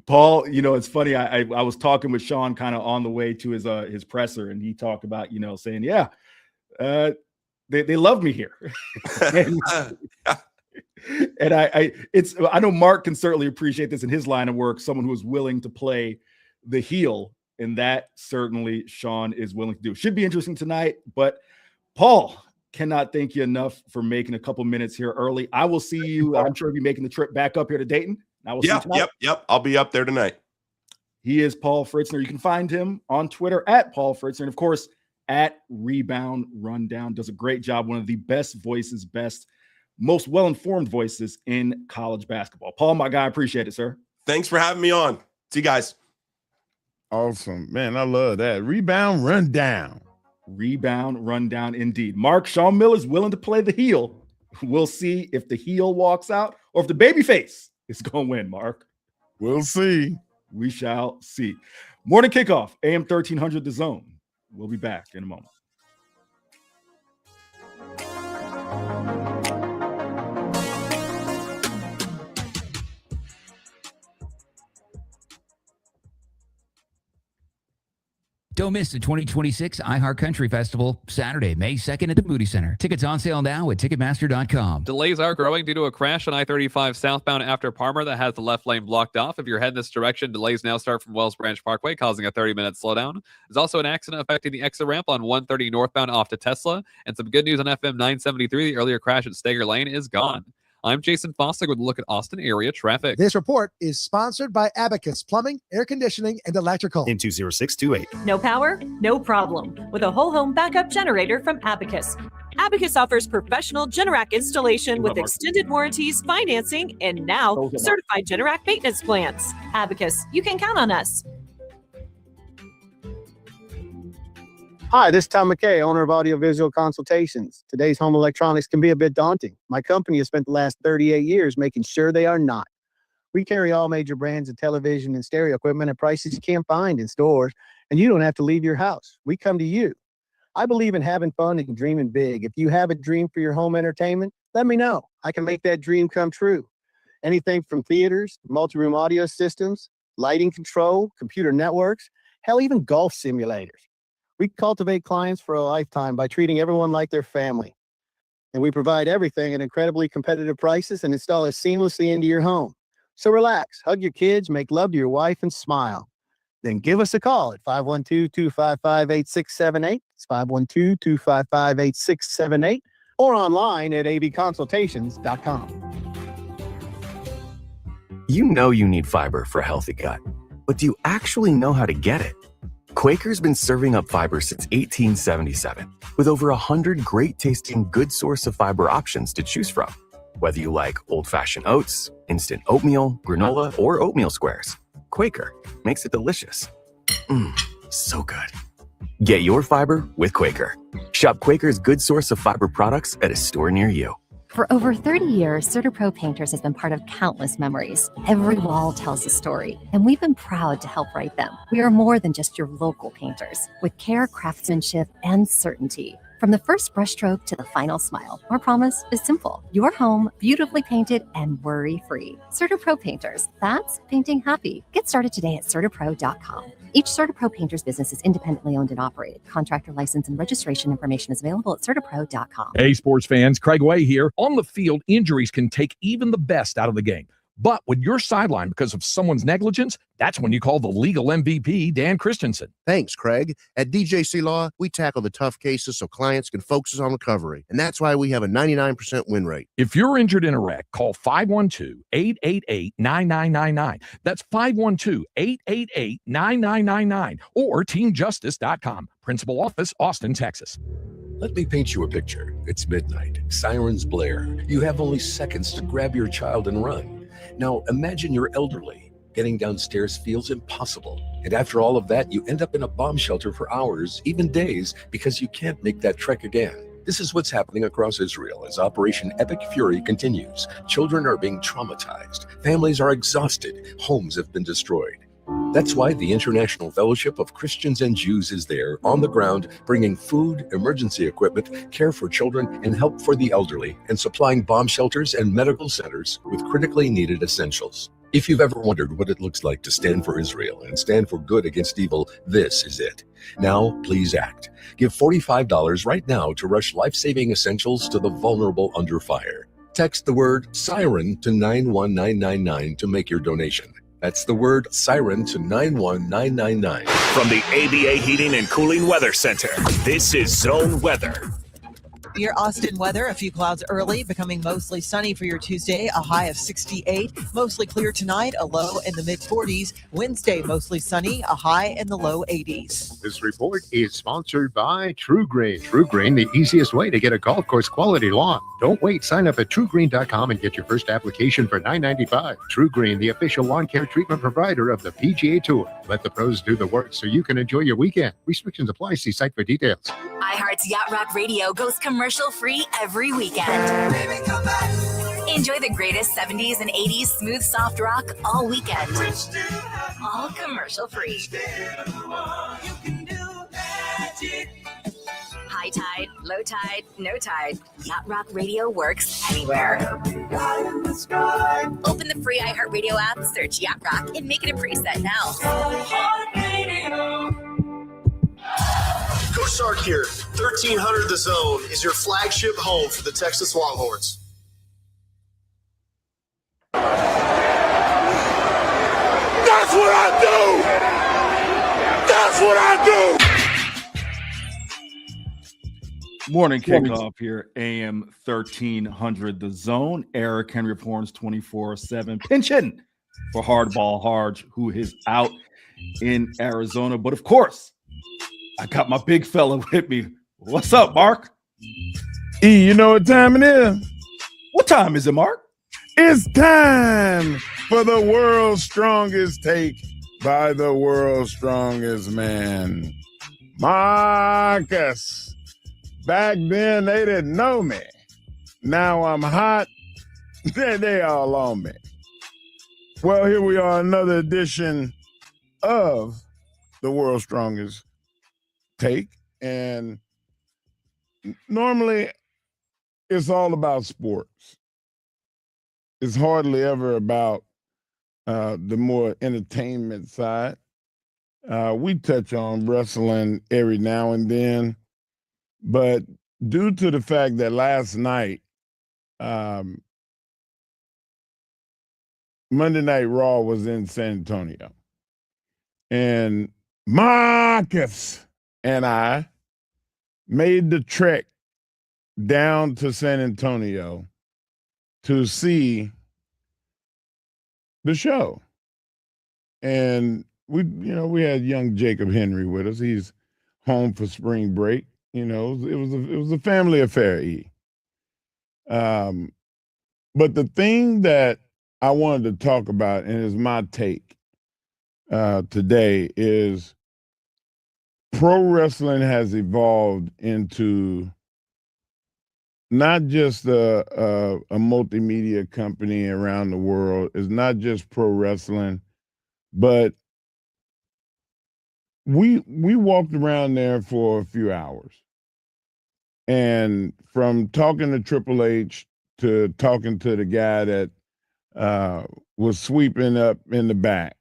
Paul, it's funny. I was talking with Sean kind of on the way to his presser, and he talked about, saying, yeah, they love me here. And I know Mark can certainly appreciate this in his line of work, someone who is willing to play the heel, and that certainly Sean is willing to do. Should be interesting tonight, but Paul, cannot thank you enough for making a couple minutes here early. I will see you. I'm sure you'll be making the trip back up here to Dayton. I will see you tonight. Yep. I'll be up there tonight. He is Paul Fritzner. You can find him on Twitter at Paul Fritzner, and of course at Rebound Rundown. Does a great job. One of the best voices, most well-informed voices in college basketball. Paul, my guy, appreciate it, sir. Thanks for having me on. See you guys. Awesome, man. I love that. Rebound Rundown. Rebound Rundown indeed. Mark, Sean Miller's willing to play the heel. We'll see if the heel walks out or if the babyface is going to win, Mark. We'll see. We shall see. Morning Kickoff, AM 1300 The Zone. We'll be back in a moment. Don't miss the 2026 iHeart Country Festival, Saturday, May 2nd at the Moody Center. Tickets on sale now at Ticketmaster.com. Delays are growing due to a crash on I-35 southbound after Parmer that has the left lane blocked off. If you're heading this direction, delays now start from Wells Branch Parkway, causing a 30-minute slowdown. There's also an accident affecting the exit ramp on 130 northbound off to Tesla. And some good news on FM 973. The earlier crash at Stager Lane is gone. I'm Jason Foster with a look at Austin area traffic. This report is sponsored by Abacus Plumbing, Air Conditioning, and Electrical. In 20628. No power? No problem. With a whole home backup generator from Abacus. Abacus offers professional Generac installation with extended warranties, financing, and now certified Generac maintenance plans. Abacus, you can count on us. Hi, this is Tom McKay, owner of Audiovisual Consultations. Today's home electronics can be a bit daunting. My company has spent the last 38 years making sure they are not. We carry all major brands of television and stereo equipment at prices you can't find in stores, and you don't have to leave your house. We come to you. I believe in having fun and dreaming big. If you have a dream for your home entertainment, let me know. I can make that dream come true. Anything from theaters, multi-room audio systems, lighting control, computer networks, hell, even golf simulators. We cultivate clients for a lifetime by treating everyone like their family. And we provide everything at incredibly competitive prices and install it seamlessly into your home. So relax, hug your kids, make love to your wife, and smile. Then give us a call at 512-255-8678. It's 512-255-8678 or online at avconsultations.com. You know you need fiber for a healthy gut, but do you actually know how to get it? Quaker's been serving up fiber since 1877, with over 100 great-tasting, good source of fiber options to choose from. Whether you like old-fashioned oats, instant oatmeal, granola, or oatmeal squares, Quaker makes it delicious. So good. Get your fiber with Quaker. Shop Quaker's good source of fiber products at a store near you. For over 30 years, CertaPro Painters has been part of countless memories. Every wall tells a story, and we've been proud to help write them. We are more than just your local painters, with care, craftsmanship, and certainty. From the first brushstroke to the final smile, our promise is simple. Your home, beautifully painted and worry-free. CertaPro Painters, that's painting happy. Get started today at CertaPro.com. Each CertaPro Painters business is independently owned and operated. Contractor license and registration information is available at CertaPro.com. Hey, sports fans, Craig Way here. On the field, injuries can take even the best out of the game. But when you're sidelined because of someone's negligence, that's when you call the legal MVP, Dan Christensen. Thanks, Craig. At DJC Law, we tackle the tough cases so clients can focus on recovery. And that's why we have a 99% win rate. If you're injured in a wreck, call 512-888-9999. That's 512-888-9999 or teamjustice.com. Principal office, Austin, Texas. Let me paint you a picture. It's midnight. Sirens blare. You have only seconds to grab your child and run. Now imagine you're elderly. Getting downstairs feels impossible. And after all of that, you end up in a bomb shelter for hours, even days, because you can't make that trek again. This is what's happening across Israel as Operation Epic Fury continues. Children are being traumatized. Families are exhausted. Homes have been destroyed. That's why the International Fellowship of Christians and Jews is there on the ground, bringing food, emergency equipment, care for children, and help for the elderly, and supplying bomb shelters and medical centers with critically needed essentials. If you've ever wondered what it looks like to stand for Israel and stand for good against evil, this is it. Now, please act. Give $45 right now to rush life-saving essentials to the vulnerable under fire. Text the word SIREN to 91999 to make your donation. That's the word SIREN to 91999. From the ABA Heating and Cooling Weather Center, this is Zone Weather. Your Austin weather, a few clouds early, becoming mostly sunny for your Tuesday, a high of 68. Mostly clear tonight, a low in the mid-40s. Wednesday, mostly sunny, a high in the low 80s. This report is sponsored by True Green. True Green, the easiest way to get a golf course quality lawn. Don't wait. Sign up at TrueGreen.com and get your first application for $9.95. True Green, the official lawn care treatment provider of the PGA Tour. Let the pros do the work so you can enjoy your weekend. Restrictions apply. See site for details. iHeart's Yacht Rock Radio goes commercial-free every weekend. Enjoy the greatest 70s and 80s smooth soft rock all weekend. All commercial-free. High tide, low tide, no tide. Yacht Rock Radio works anywhere. Open the free iHeartRadio app, search Yacht Rock, and make it a preset now. Coach Sark here. 1300 The Zone is your flagship home for the Texas Longhorns. That's what I do! That's what I do! Morning kickoff here, AM 1300 The Zone. Eric Henry reports 24/7. Pinching for Hardball Hardge, who is out in Arizona. But of course, I got my big fella with me. What's up, Mark? E, you know what time it is? What time is it, Mark? It's time for the world's strongest take by the world's strongest man, Marcus. Back then, they didn't know me. Now I'm hot. They all on me. Well, here we are, another edition of the world's strongest take. And normally, it's all about sports. It's hardly ever about the more entertainment side. We touch on wrestling every now and then. But due to the fact that last night, Monday Night Raw was in San Antonio, and Marcus and I made the trek down to San Antonio to see the show. And we had young Jacob Henry with us. He's home for spring break. You know, it was a family affair, E. But the thing that I wanted to talk about, and is my take today, is pro wrestling has evolved into not just a multimedia company around the world. It's not just pro wrestling, but we walked around there for a few hours. And from talking to Triple H to talking to the guy that was sweeping up in the back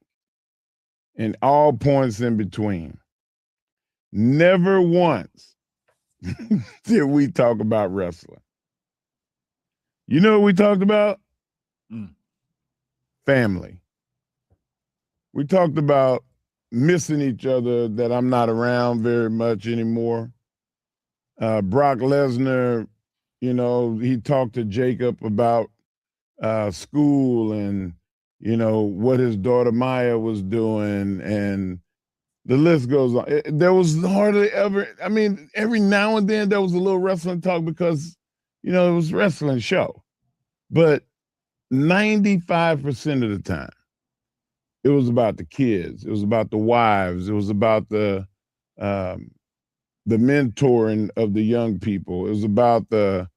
and all points in between, never once did we talk about wrestling. You know what we talked about? Family. We talked about missing each other, that I'm not around very much anymore. Brock Lesnar, you know, he talked to Jacob about school and, you know, what his daughter Maya was doing, and the list goes on. There was hardly ever, I mean, every now and then there was a little wrestling talk because, you know, it was a wrestling show. But 95% of the time, it was about the kids. It was about the wives. It was about the mentoring of the young people. It was about the,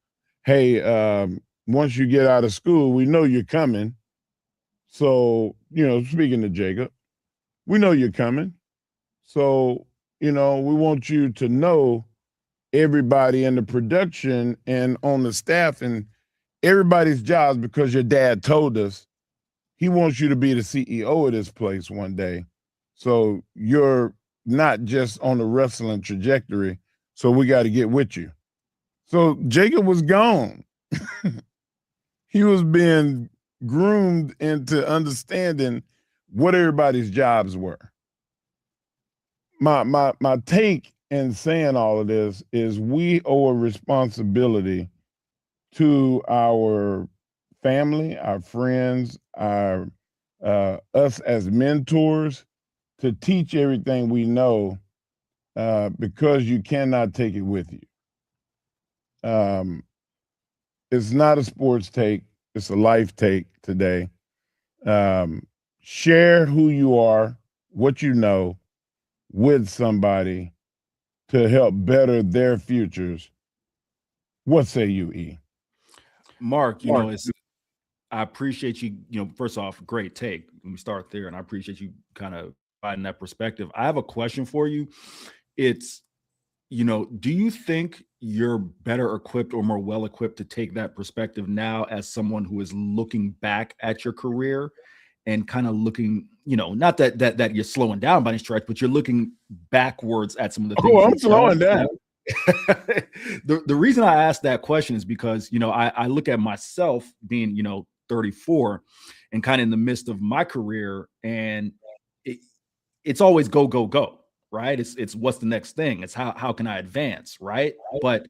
hey, once you get out of school, we know you're coming. So, you know, speaking to Jacob, we know you're coming. So, you know, we want you to know everybody in the production and on the staff and everybody's jobs, because your dad told us he wants you to be the CEO of this place one day. So you're not just on the wrestling trajectory. So we got to get with you. So Jacob was gone. He was being groomed into understanding what everybody's jobs were. My take in saying all of this is we owe a responsibility to our family, our friends, our us as mentors, to teach everything we know, because you cannot take it with you. It's not a sports take, it's a life take today. Share who you are, what you know, with somebody to help better their futures. What say you, E? Mark, you know, I appreciate you, you know, first off, great take. Let me start there. And I appreciate you kind of providing that perspective. I have a question for you. It's, you know, do you think you're better equipped or more well equipped to take that perspective now as someone who is looking back at your career and kind of looking, you know, not that you're slowing down by any stretch, but you're looking backwards at some of the things. Oh, I'm slowing down. The reason I asked that question is because, you know, I look at myself being, you know, 34 and kind of in the midst of my career, and it's always go, go, go, right? It's what's the next thing? It's how can I advance, right? But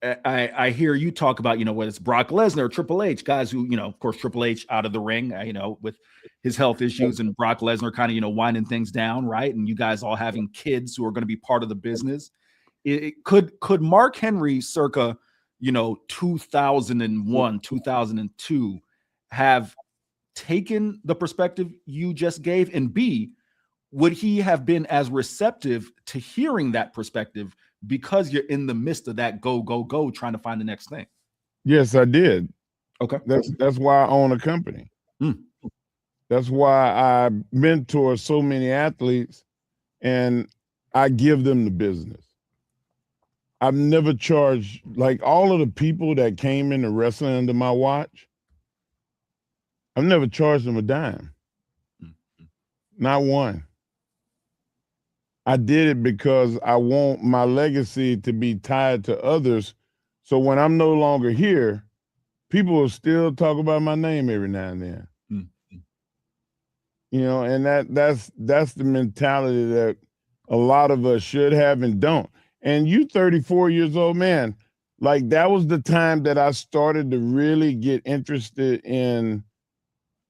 I hear you talk about, you know, whether it's Brock Lesnar or Triple H, guys who, you know, of course, Triple H out of the ring, you know, with his health issues, and Brock Lesnar kind of, you know, winding things down, right? And you guys all having kids who are going to be part of the business. Could Mark Henry circa, you know, 2001, 2002 have taken the perspective you just gave? And B, would he have been as receptive to hearing that perspective because you're in the midst of that go, go, go, trying to find the next thing? Yes, I did. Okay. That's why I own a company. That's why I mentor so many athletes and I give them the business. I've never charged, like all of the people that came into wrestling under my watch, I've never charged them a dime. Not one. I did it because I want my legacy to be tied to others. So when I'm no longer here, people will still talk about my name every now and then. You know, and that's the mentality that a lot of us should have and don't. And you 34 years old, man, like that was the time that I started to really get interested in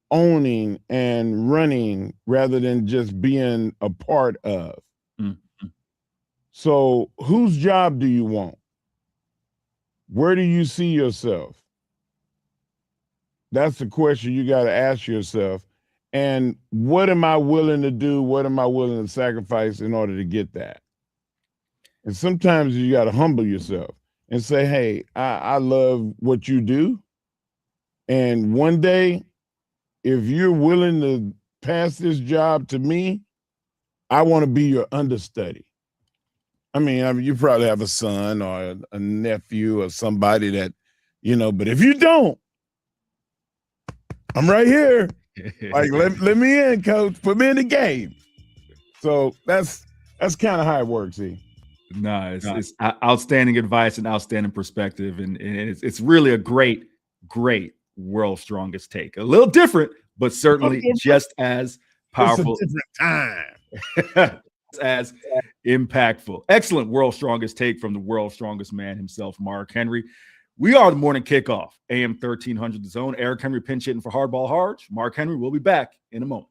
owning and running rather than just being a part of. So whose job do you want? Where do you see yourself? That's the question you got to ask yourself. And what am I willing to do? What am I willing to sacrifice in order to get that? And sometimes you got to humble yourself and say, hey, I love what you do. And one day, if you're willing to pass this job to me, I want to be your understudy. I mean, you probably have a son or a nephew or somebody that, but if you don't, I'm right here. Like, let me in, coach. Put me in the game. So that's kind of how it works, It's outstanding advice and outstanding perspective. And it's really a great world's strongest take. A little different, but certainly just as powerful. It's a different time. As impactful. Excellent world's strongest take from the world's strongest man himself, Mark Henry. We are the morning kickoff, AM 1300 The Zone. Eric Henry pinch hitting for Hardball Hardge. Mark Henry will be back in a moment.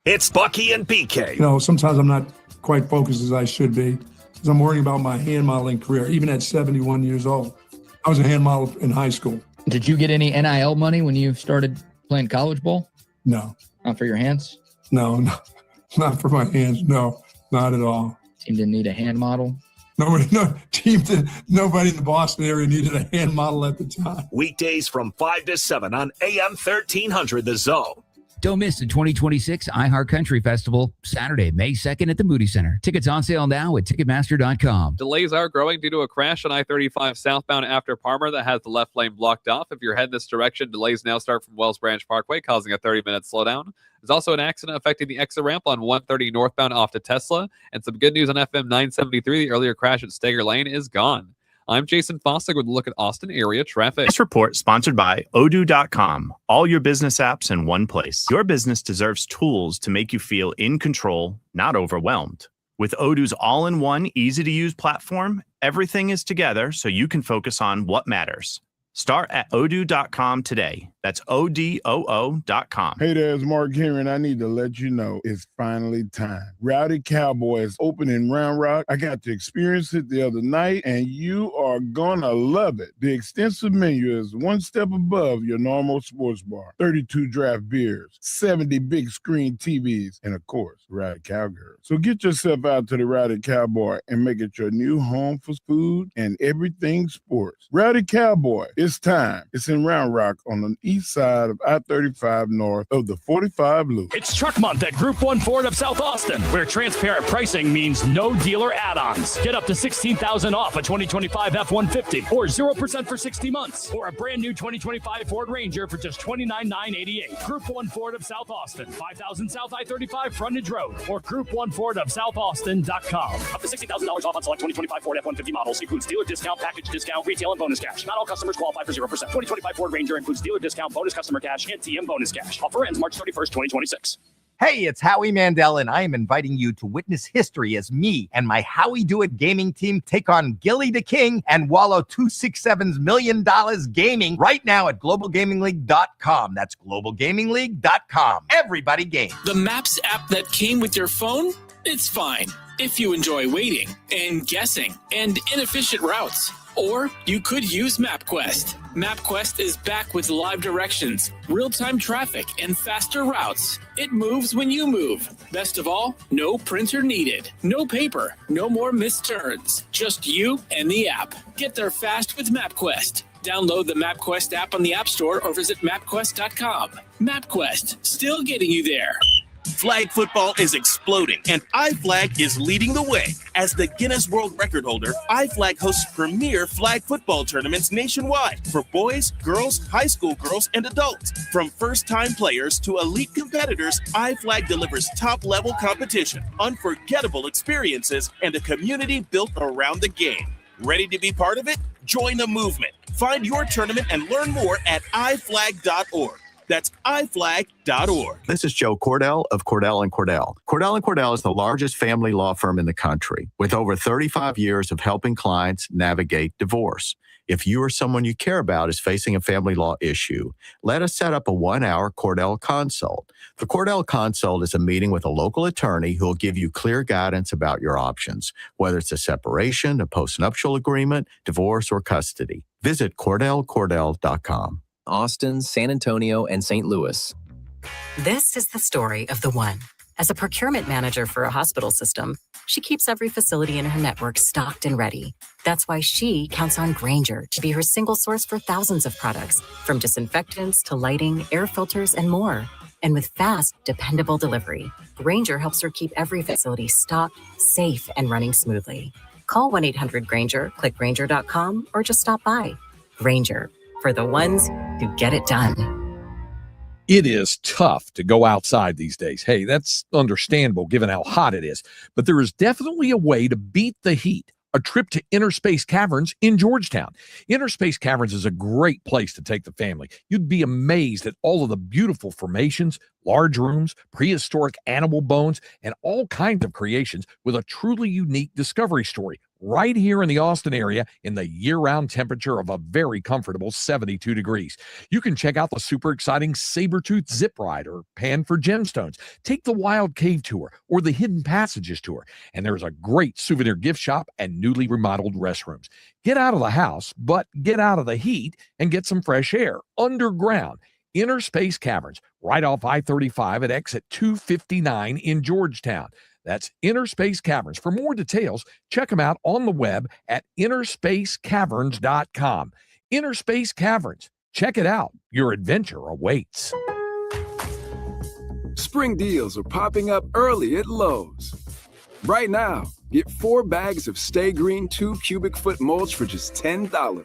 It's Bucky and BK. Sometimes I'm not quite focused as I should be because I'm worrying about my hand modeling career, even at 71 years old. I was a hand model in high school. Did you get any NIL money when you started playing college ball? No. Not for your hands? No, not for my hands. No, not at all. Team didn't need a hand model? Nobody in the Boston area needed a hand model at the time. Weekdays from 5 to 7 on AM 1300 The Zone. Don't miss the 2026 iHeartCountry Festival, Saturday, May 2nd at the Moody Center. Tickets on sale now at Ticketmaster.com. Delays are growing due to a crash on I-35 southbound after Parmer that has the left lane blocked off. If you're heading this direction, delays now start from Wells Branch Parkway, causing a 30-minute slowdown. There's also an accident affecting the exit ramp on 130 northbound off to Tesla. And some good news on FM 973. The earlier crash at Steger Lane is gone. I'm Jason Fossig with a look at Austin area traffic. This report sponsored by Odoo.com. All your business apps in one place. Your business deserves tools to make you feel in control, not overwhelmed. With Odoo's all-in-one, easy-to-use platform, everything is together so you can focus on what matters. Start at Odoo.com today. That's ODOO.com. Hey there, it's Mark Henry, and I need to let you know it's finally time. Rowdy Cowboy is open in Round Rock. I got to experience it the other night, and you are gonna love it. The extensive menu is one step above your normal sports bar. 32 draft beers, 70 big screen TVs, and of course, Rowdy Cowgirl. So get yourself out to the Rowdy Cowboy and make it your new home for food and everything sports. Rowdy Cowboy, it's time. It's in Round Rock on the east side of I-35 north of the 45 loop. It's Truck Month at Group 1 Ford of South Austin, where transparent pricing means no dealer add-ons. Get up to $16,000 off a 2025 F-150 or 0% for 60 months, or a brand new 2025 Ford Ranger for just $29,988. Group 1 Ford of South Austin, 5000 South I-35 Frontage Road, or Group1FordofSouthAustin.com. Up to $60,000 off on select 2025 Ford F-150 models. Includes dealer discount, package discount, retail, and bonus cash. Not all customers qualify for 0%. 2025 Ford Ranger includes dealer discount, bonus customer cash, and TM bonus cash. Offer ends March 31st, 2026. Hey, it's Howie Mandel, and I am inviting you to witness history as me and my Howie Do It gaming team take on Gilly the King and Wallow 267's $1 million gaming right now at globalgamingleague.com. That's globalgamingleague.com. Everybody game. The Maps app that came with your phone? It's fine if you enjoy waiting and guessing and inefficient routes. Or you could use MapQuest. MapQuest is back with live directions, real-time traffic, and faster routes. It moves when you move. Best of all, no printer needed. No paper. No more missed turns. Just you and the app. Get there fast with MapQuest. Download the MapQuest app on the App Store or visit MapQuest.com. MapQuest, still getting you there. Flag football is exploding, and iFlag is leading the way. As the Guinness World Record holder, iFlag hosts premier flag football tournaments nationwide for boys, girls, high school girls, and adults. From first-time players to elite competitors, iFlag delivers top-level competition, unforgettable experiences, and a community built around the game. Ready to be part of it? Join the movement. Find your tournament and learn more at iflag.org. That's iflag.org. This is Joe Cordell of Cordell & Cordell. Cordell & Cordell is the largest family law firm in the country with over 35 years of helping clients navigate divorce. If you or someone you care about is facing a family law issue, let us set up a 1-hour Cordell Consult. The Cordell Consult is a meeting with a local attorney who will give you clear guidance about your options, whether it's a separation, a postnuptial agreement, divorce, or custody. Visit CordellCordell.com. Austin, San Antonio, and St. Louis. This is the story of the one. As a procurement manager for a hospital system, she keeps every facility in her network stocked and ready. That's why she counts on Grainger to be her single source for thousands of products, from disinfectants to lighting, air filters, and more. And with fast, dependable delivery, Grainger helps her keep every facility stocked, safe, and running smoothly. Call 1-800-GRAINGER, click Grainger.com, or just stop by. Grainger, for the ones who get it done. It is tough to go outside these days. Hey, that's understandable given how hot it is. But there is definitely a way to beat the heat. A trip to Inner Space Caverns in Georgetown. Inner Space Caverns is a great place to take the family. You'd be amazed at all of the beautiful formations, large rooms, prehistoric animal bones, and all kinds of creations with a truly unique discovery story right here in the Austin area in the year-round temperature of a very comfortable 72 degrees. You can check out the super exciting Sabertooth Zip Ride or Pan for Gemstones. Take the Wild Cave Tour or the Hidden Passages Tour. And there's a great souvenir gift shop and newly remodeled restrooms. Get out of the house, but get out of the heat and get some fresh air underground. Inner Space Caverns, right off I-35 at exit 259 in Georgetown. That's Inner Space Caverns. For more details, check them out on the web at innerspacecaverns.com. Inner Space Caverns. Check it out. Your adventure awaits. Spring deals are popping up early at Lowe's. Right now, get 4 bags of Stay Green 2 cubic foot mulch for just $10.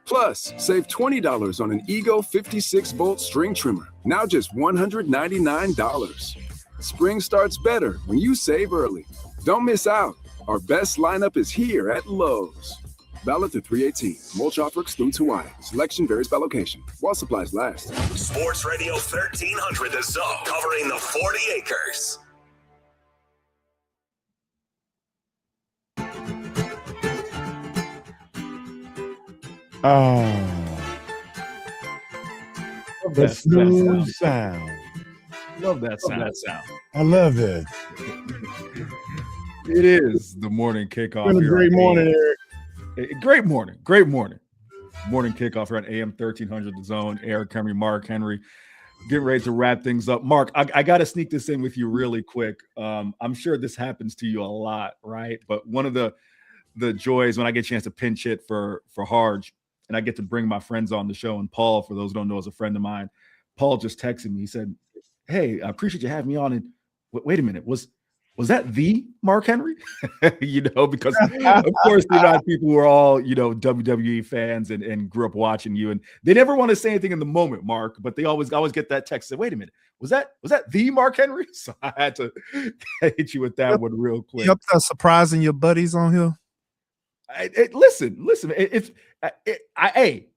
Plus, save $20 on an Ego 56-volt string trimmer, now just $199. Spring starts better when you save early. Don't miss out. Our best lineup is here at Lowe's. Valid through 3/18. Mulch offer excludes Hawaii. Selection varies by location. While supplies last. Sports Radio 1300 The Zone, covering the 40 acres. Oh, the smooth sound. Love that sound. I love it. It is the morning kickoff. It's been a great morning, Eric. Great morning. Great morning. Morning kickoff here on AM 1300 The Zone. Eric Henry, Mark Henry. Getting ready to wrap things up. Mark, I got to sneak this in with you really quick. I'm sure this happens to you a lot, right? But one of the joys when I get a chance to pinch hit for Hardge, and I get to bring my friends on the show, and Paul, for those who don't know, is a friend of mine. Paul just texted me. He said, "Hey, I appreciate you having me on." And wait a minute, was that the Mark Henry? Because of course the amount of people who are all WWE fans and grew up watching you, and they never want to say anything in the moment, Mark, but they always get that text. Say, wait a minute, was that the Mark Henry? So I had to hit you with that one real quick. You surprising your buddies on here? Listen. Hey,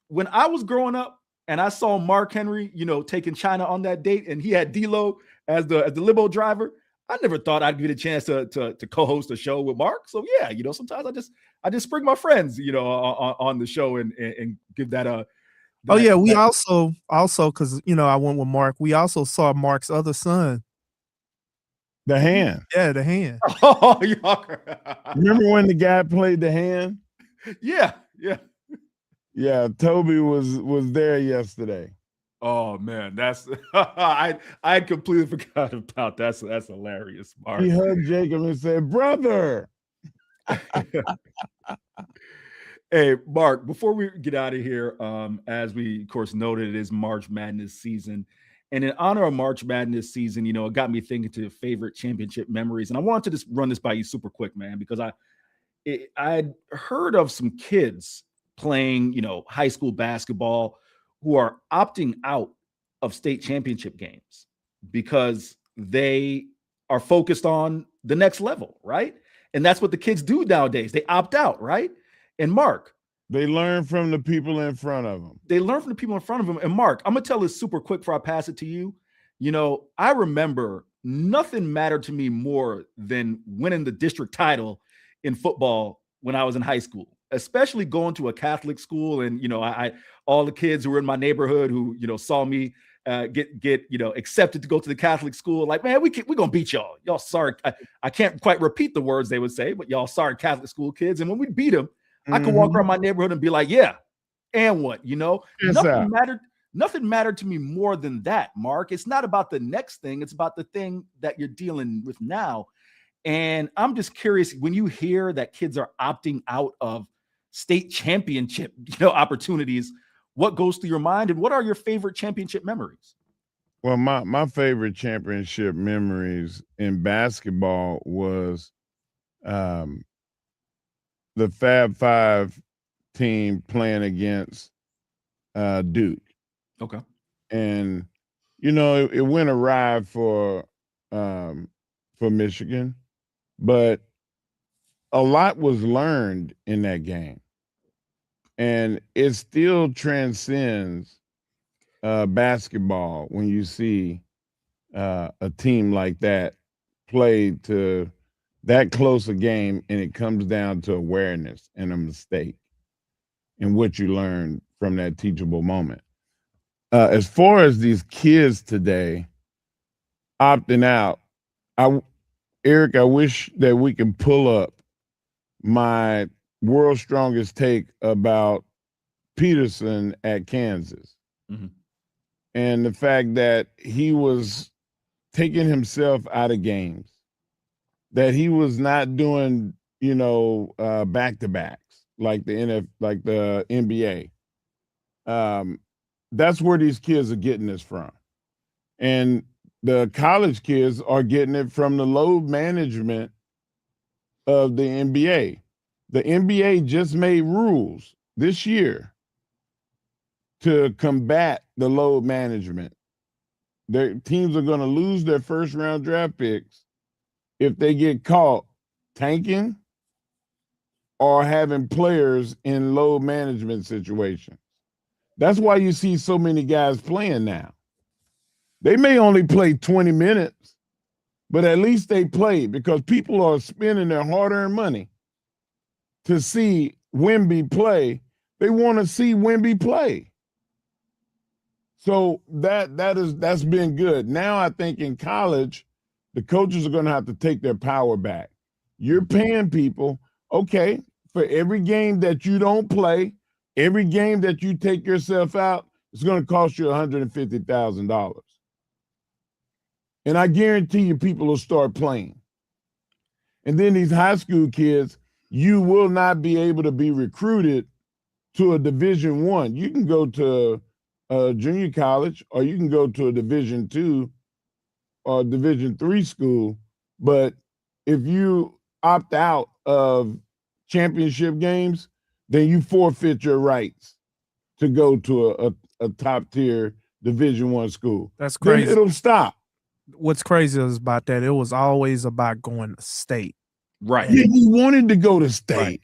when I was growing up and I saw Mark Henry, taking China on that date, and he had D-Lo as the limo driver, I never thought I'd get a chance to co-host a show with Mark. So yeah, sometimes I just bring my friends, on the show and give that a. Oh yeah, we also because I went with Mark. We also saw Mark's other son. The Hand. Yeah, the Hand. Oh, remember when the guy played the Hand? Yeah. Yeah, Toby was there yesterday. Oh man, that's I completely forgot about that. So that's hilarious, Mark. He hugged Jacob and said, "Brother." Hey, Mark, before we get out of here, as we of course noted, it is March Madness season. And in honor of March Madness season, it got me thinking to favorite championship memories. And I wanted to just run this by you super quick, man, because I'd heard of some kids playing, high school basketball who are opting out of state championship games because they are focused on the next level, right? And that's what the kids do nowadays. They opt out, right? And Mark, they learn from the people in front of them. And Mark, I'm going to tell this super quick before I pass it to you. I remember nothing mattered to me more than winning the district title in football when I was in high school, especially going to a Catholic school. And, I all the kids who were in my neighborhood who, saw me get accepted to go to the Catholic school. Like, man, we're going to beat y'all. Y'all sorry. I can't quite repeat the words they would say, but y'all sorry Catholic school kids. And when we beat them, I could walk around my neighborhood and be like, yeah, and what, nothing Nothing mattered to me more than that, Mark. It's not about the next thing. It's about the thing that you're dealing with now. And I'm just curious, when you hear that kids are opting out of state championship, opportunities, what goes through your mind, and what are your favorite championship memories? Well, my favorite championship memories in basketball was the Fab Five team playing against Duke. Okay. And it went awry for Michigan, but a lot was learned in that game, and it still transcends basketball when you see a team like that play to that close a game, and it comes down to awareness and a mistake and what you learn from that teachable moment. As far as these kids today opting out, Eric, I wish that we could pull up my world's strongest take about Peterson at Kansas. Mm-hmm. And the fact that he was taking himself out of games, that he was not doing, back-to-backs like the NBA. That's where these kids are getting this from. And the college kids are getting it from the load management of the NBA. The NBA just made rules this year to combat the load management. Their teams are going to lose their first-round draft picks if they get caught tanking or having players in load management situations. That's why you see so many guys playing now. They may only play 20 minutes, but at least they play, because people are spending their hard-earned money to see Wemby play. They want to see Wemby play. So that's been good. Now I think in college, the coaches are going to have to take their power back. You're paying people, okay, for every game that you don't play, every game that you take yourself out, it's going to cost you $150,000. And I guarantee you people will start playing. And then these high school kids, you will not be able to be recruited to a Division I. You can go to a junior college, or you can go to a Division II or Division III school. But if you opt out of championship games, then you forfeit your rights to go to a top tier Division I school. That's crazy. Then it'll stop. What's crazy is about that, it was always about going to state. Right. Yeah, you wanted to go to state. Right.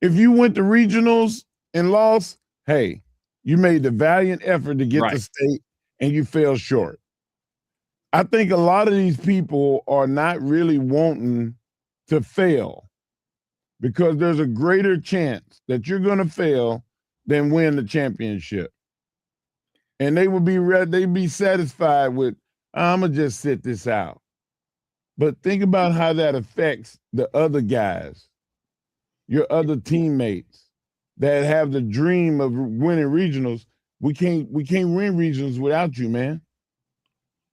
If you went to regionals and lost, hey, you made the valiant effort to get to state and you fell short. I think a lot of these people are not really wanting to fail, because there's a greater chance that you're going to fail than win the championship. And they would be they'd be satisfied with, I'm going to just sit this out. But think about how that affects the other guys, your other teammates that have the dream of winning regionals. We can't win regionals without you, man.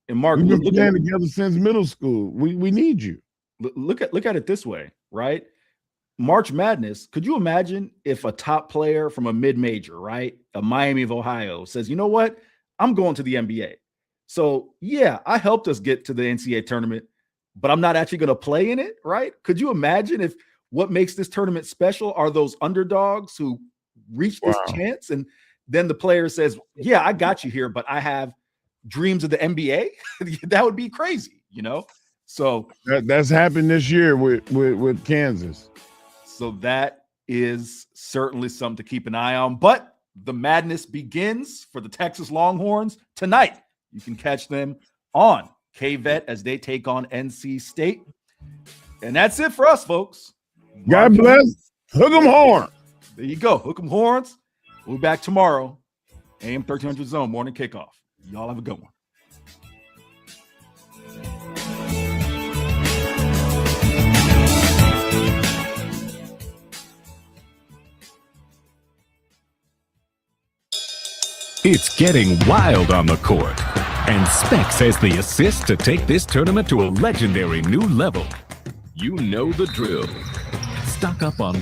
And Mark, we've been playing together since middle school. We need you. Look at it this way, right? March Madness. Could you imagine if a top player from a mid-major, right, a Miami of Ohio, says, you know what, I'm going to the NBA. So yeah, I helped us get to the NCAA tournament, but I'm not actually going to play in it, right? Could you imagine if what makes this tournament special are those underdogs who reach this chance, and then the player says, yeah, I got you here, but I have dreams of the NBA? That would be crazy, So that's happened this year with Kansas. So that is certainly something to keep an eye on. But the madness begins for the Texas Longhorns tonight. You can catch them on KVET as they take on NC State. And that's it for us, folks. God bless. Hook 'em horns. There you go. Hook 'em horns. We'll be back tomorrow. AM 1300 Zone Morning Kickoff. Y'all have a good one. It's getting wild on the court. And Specs has the assist to take this tournament to a legendary new level. You know the drill. Stock up on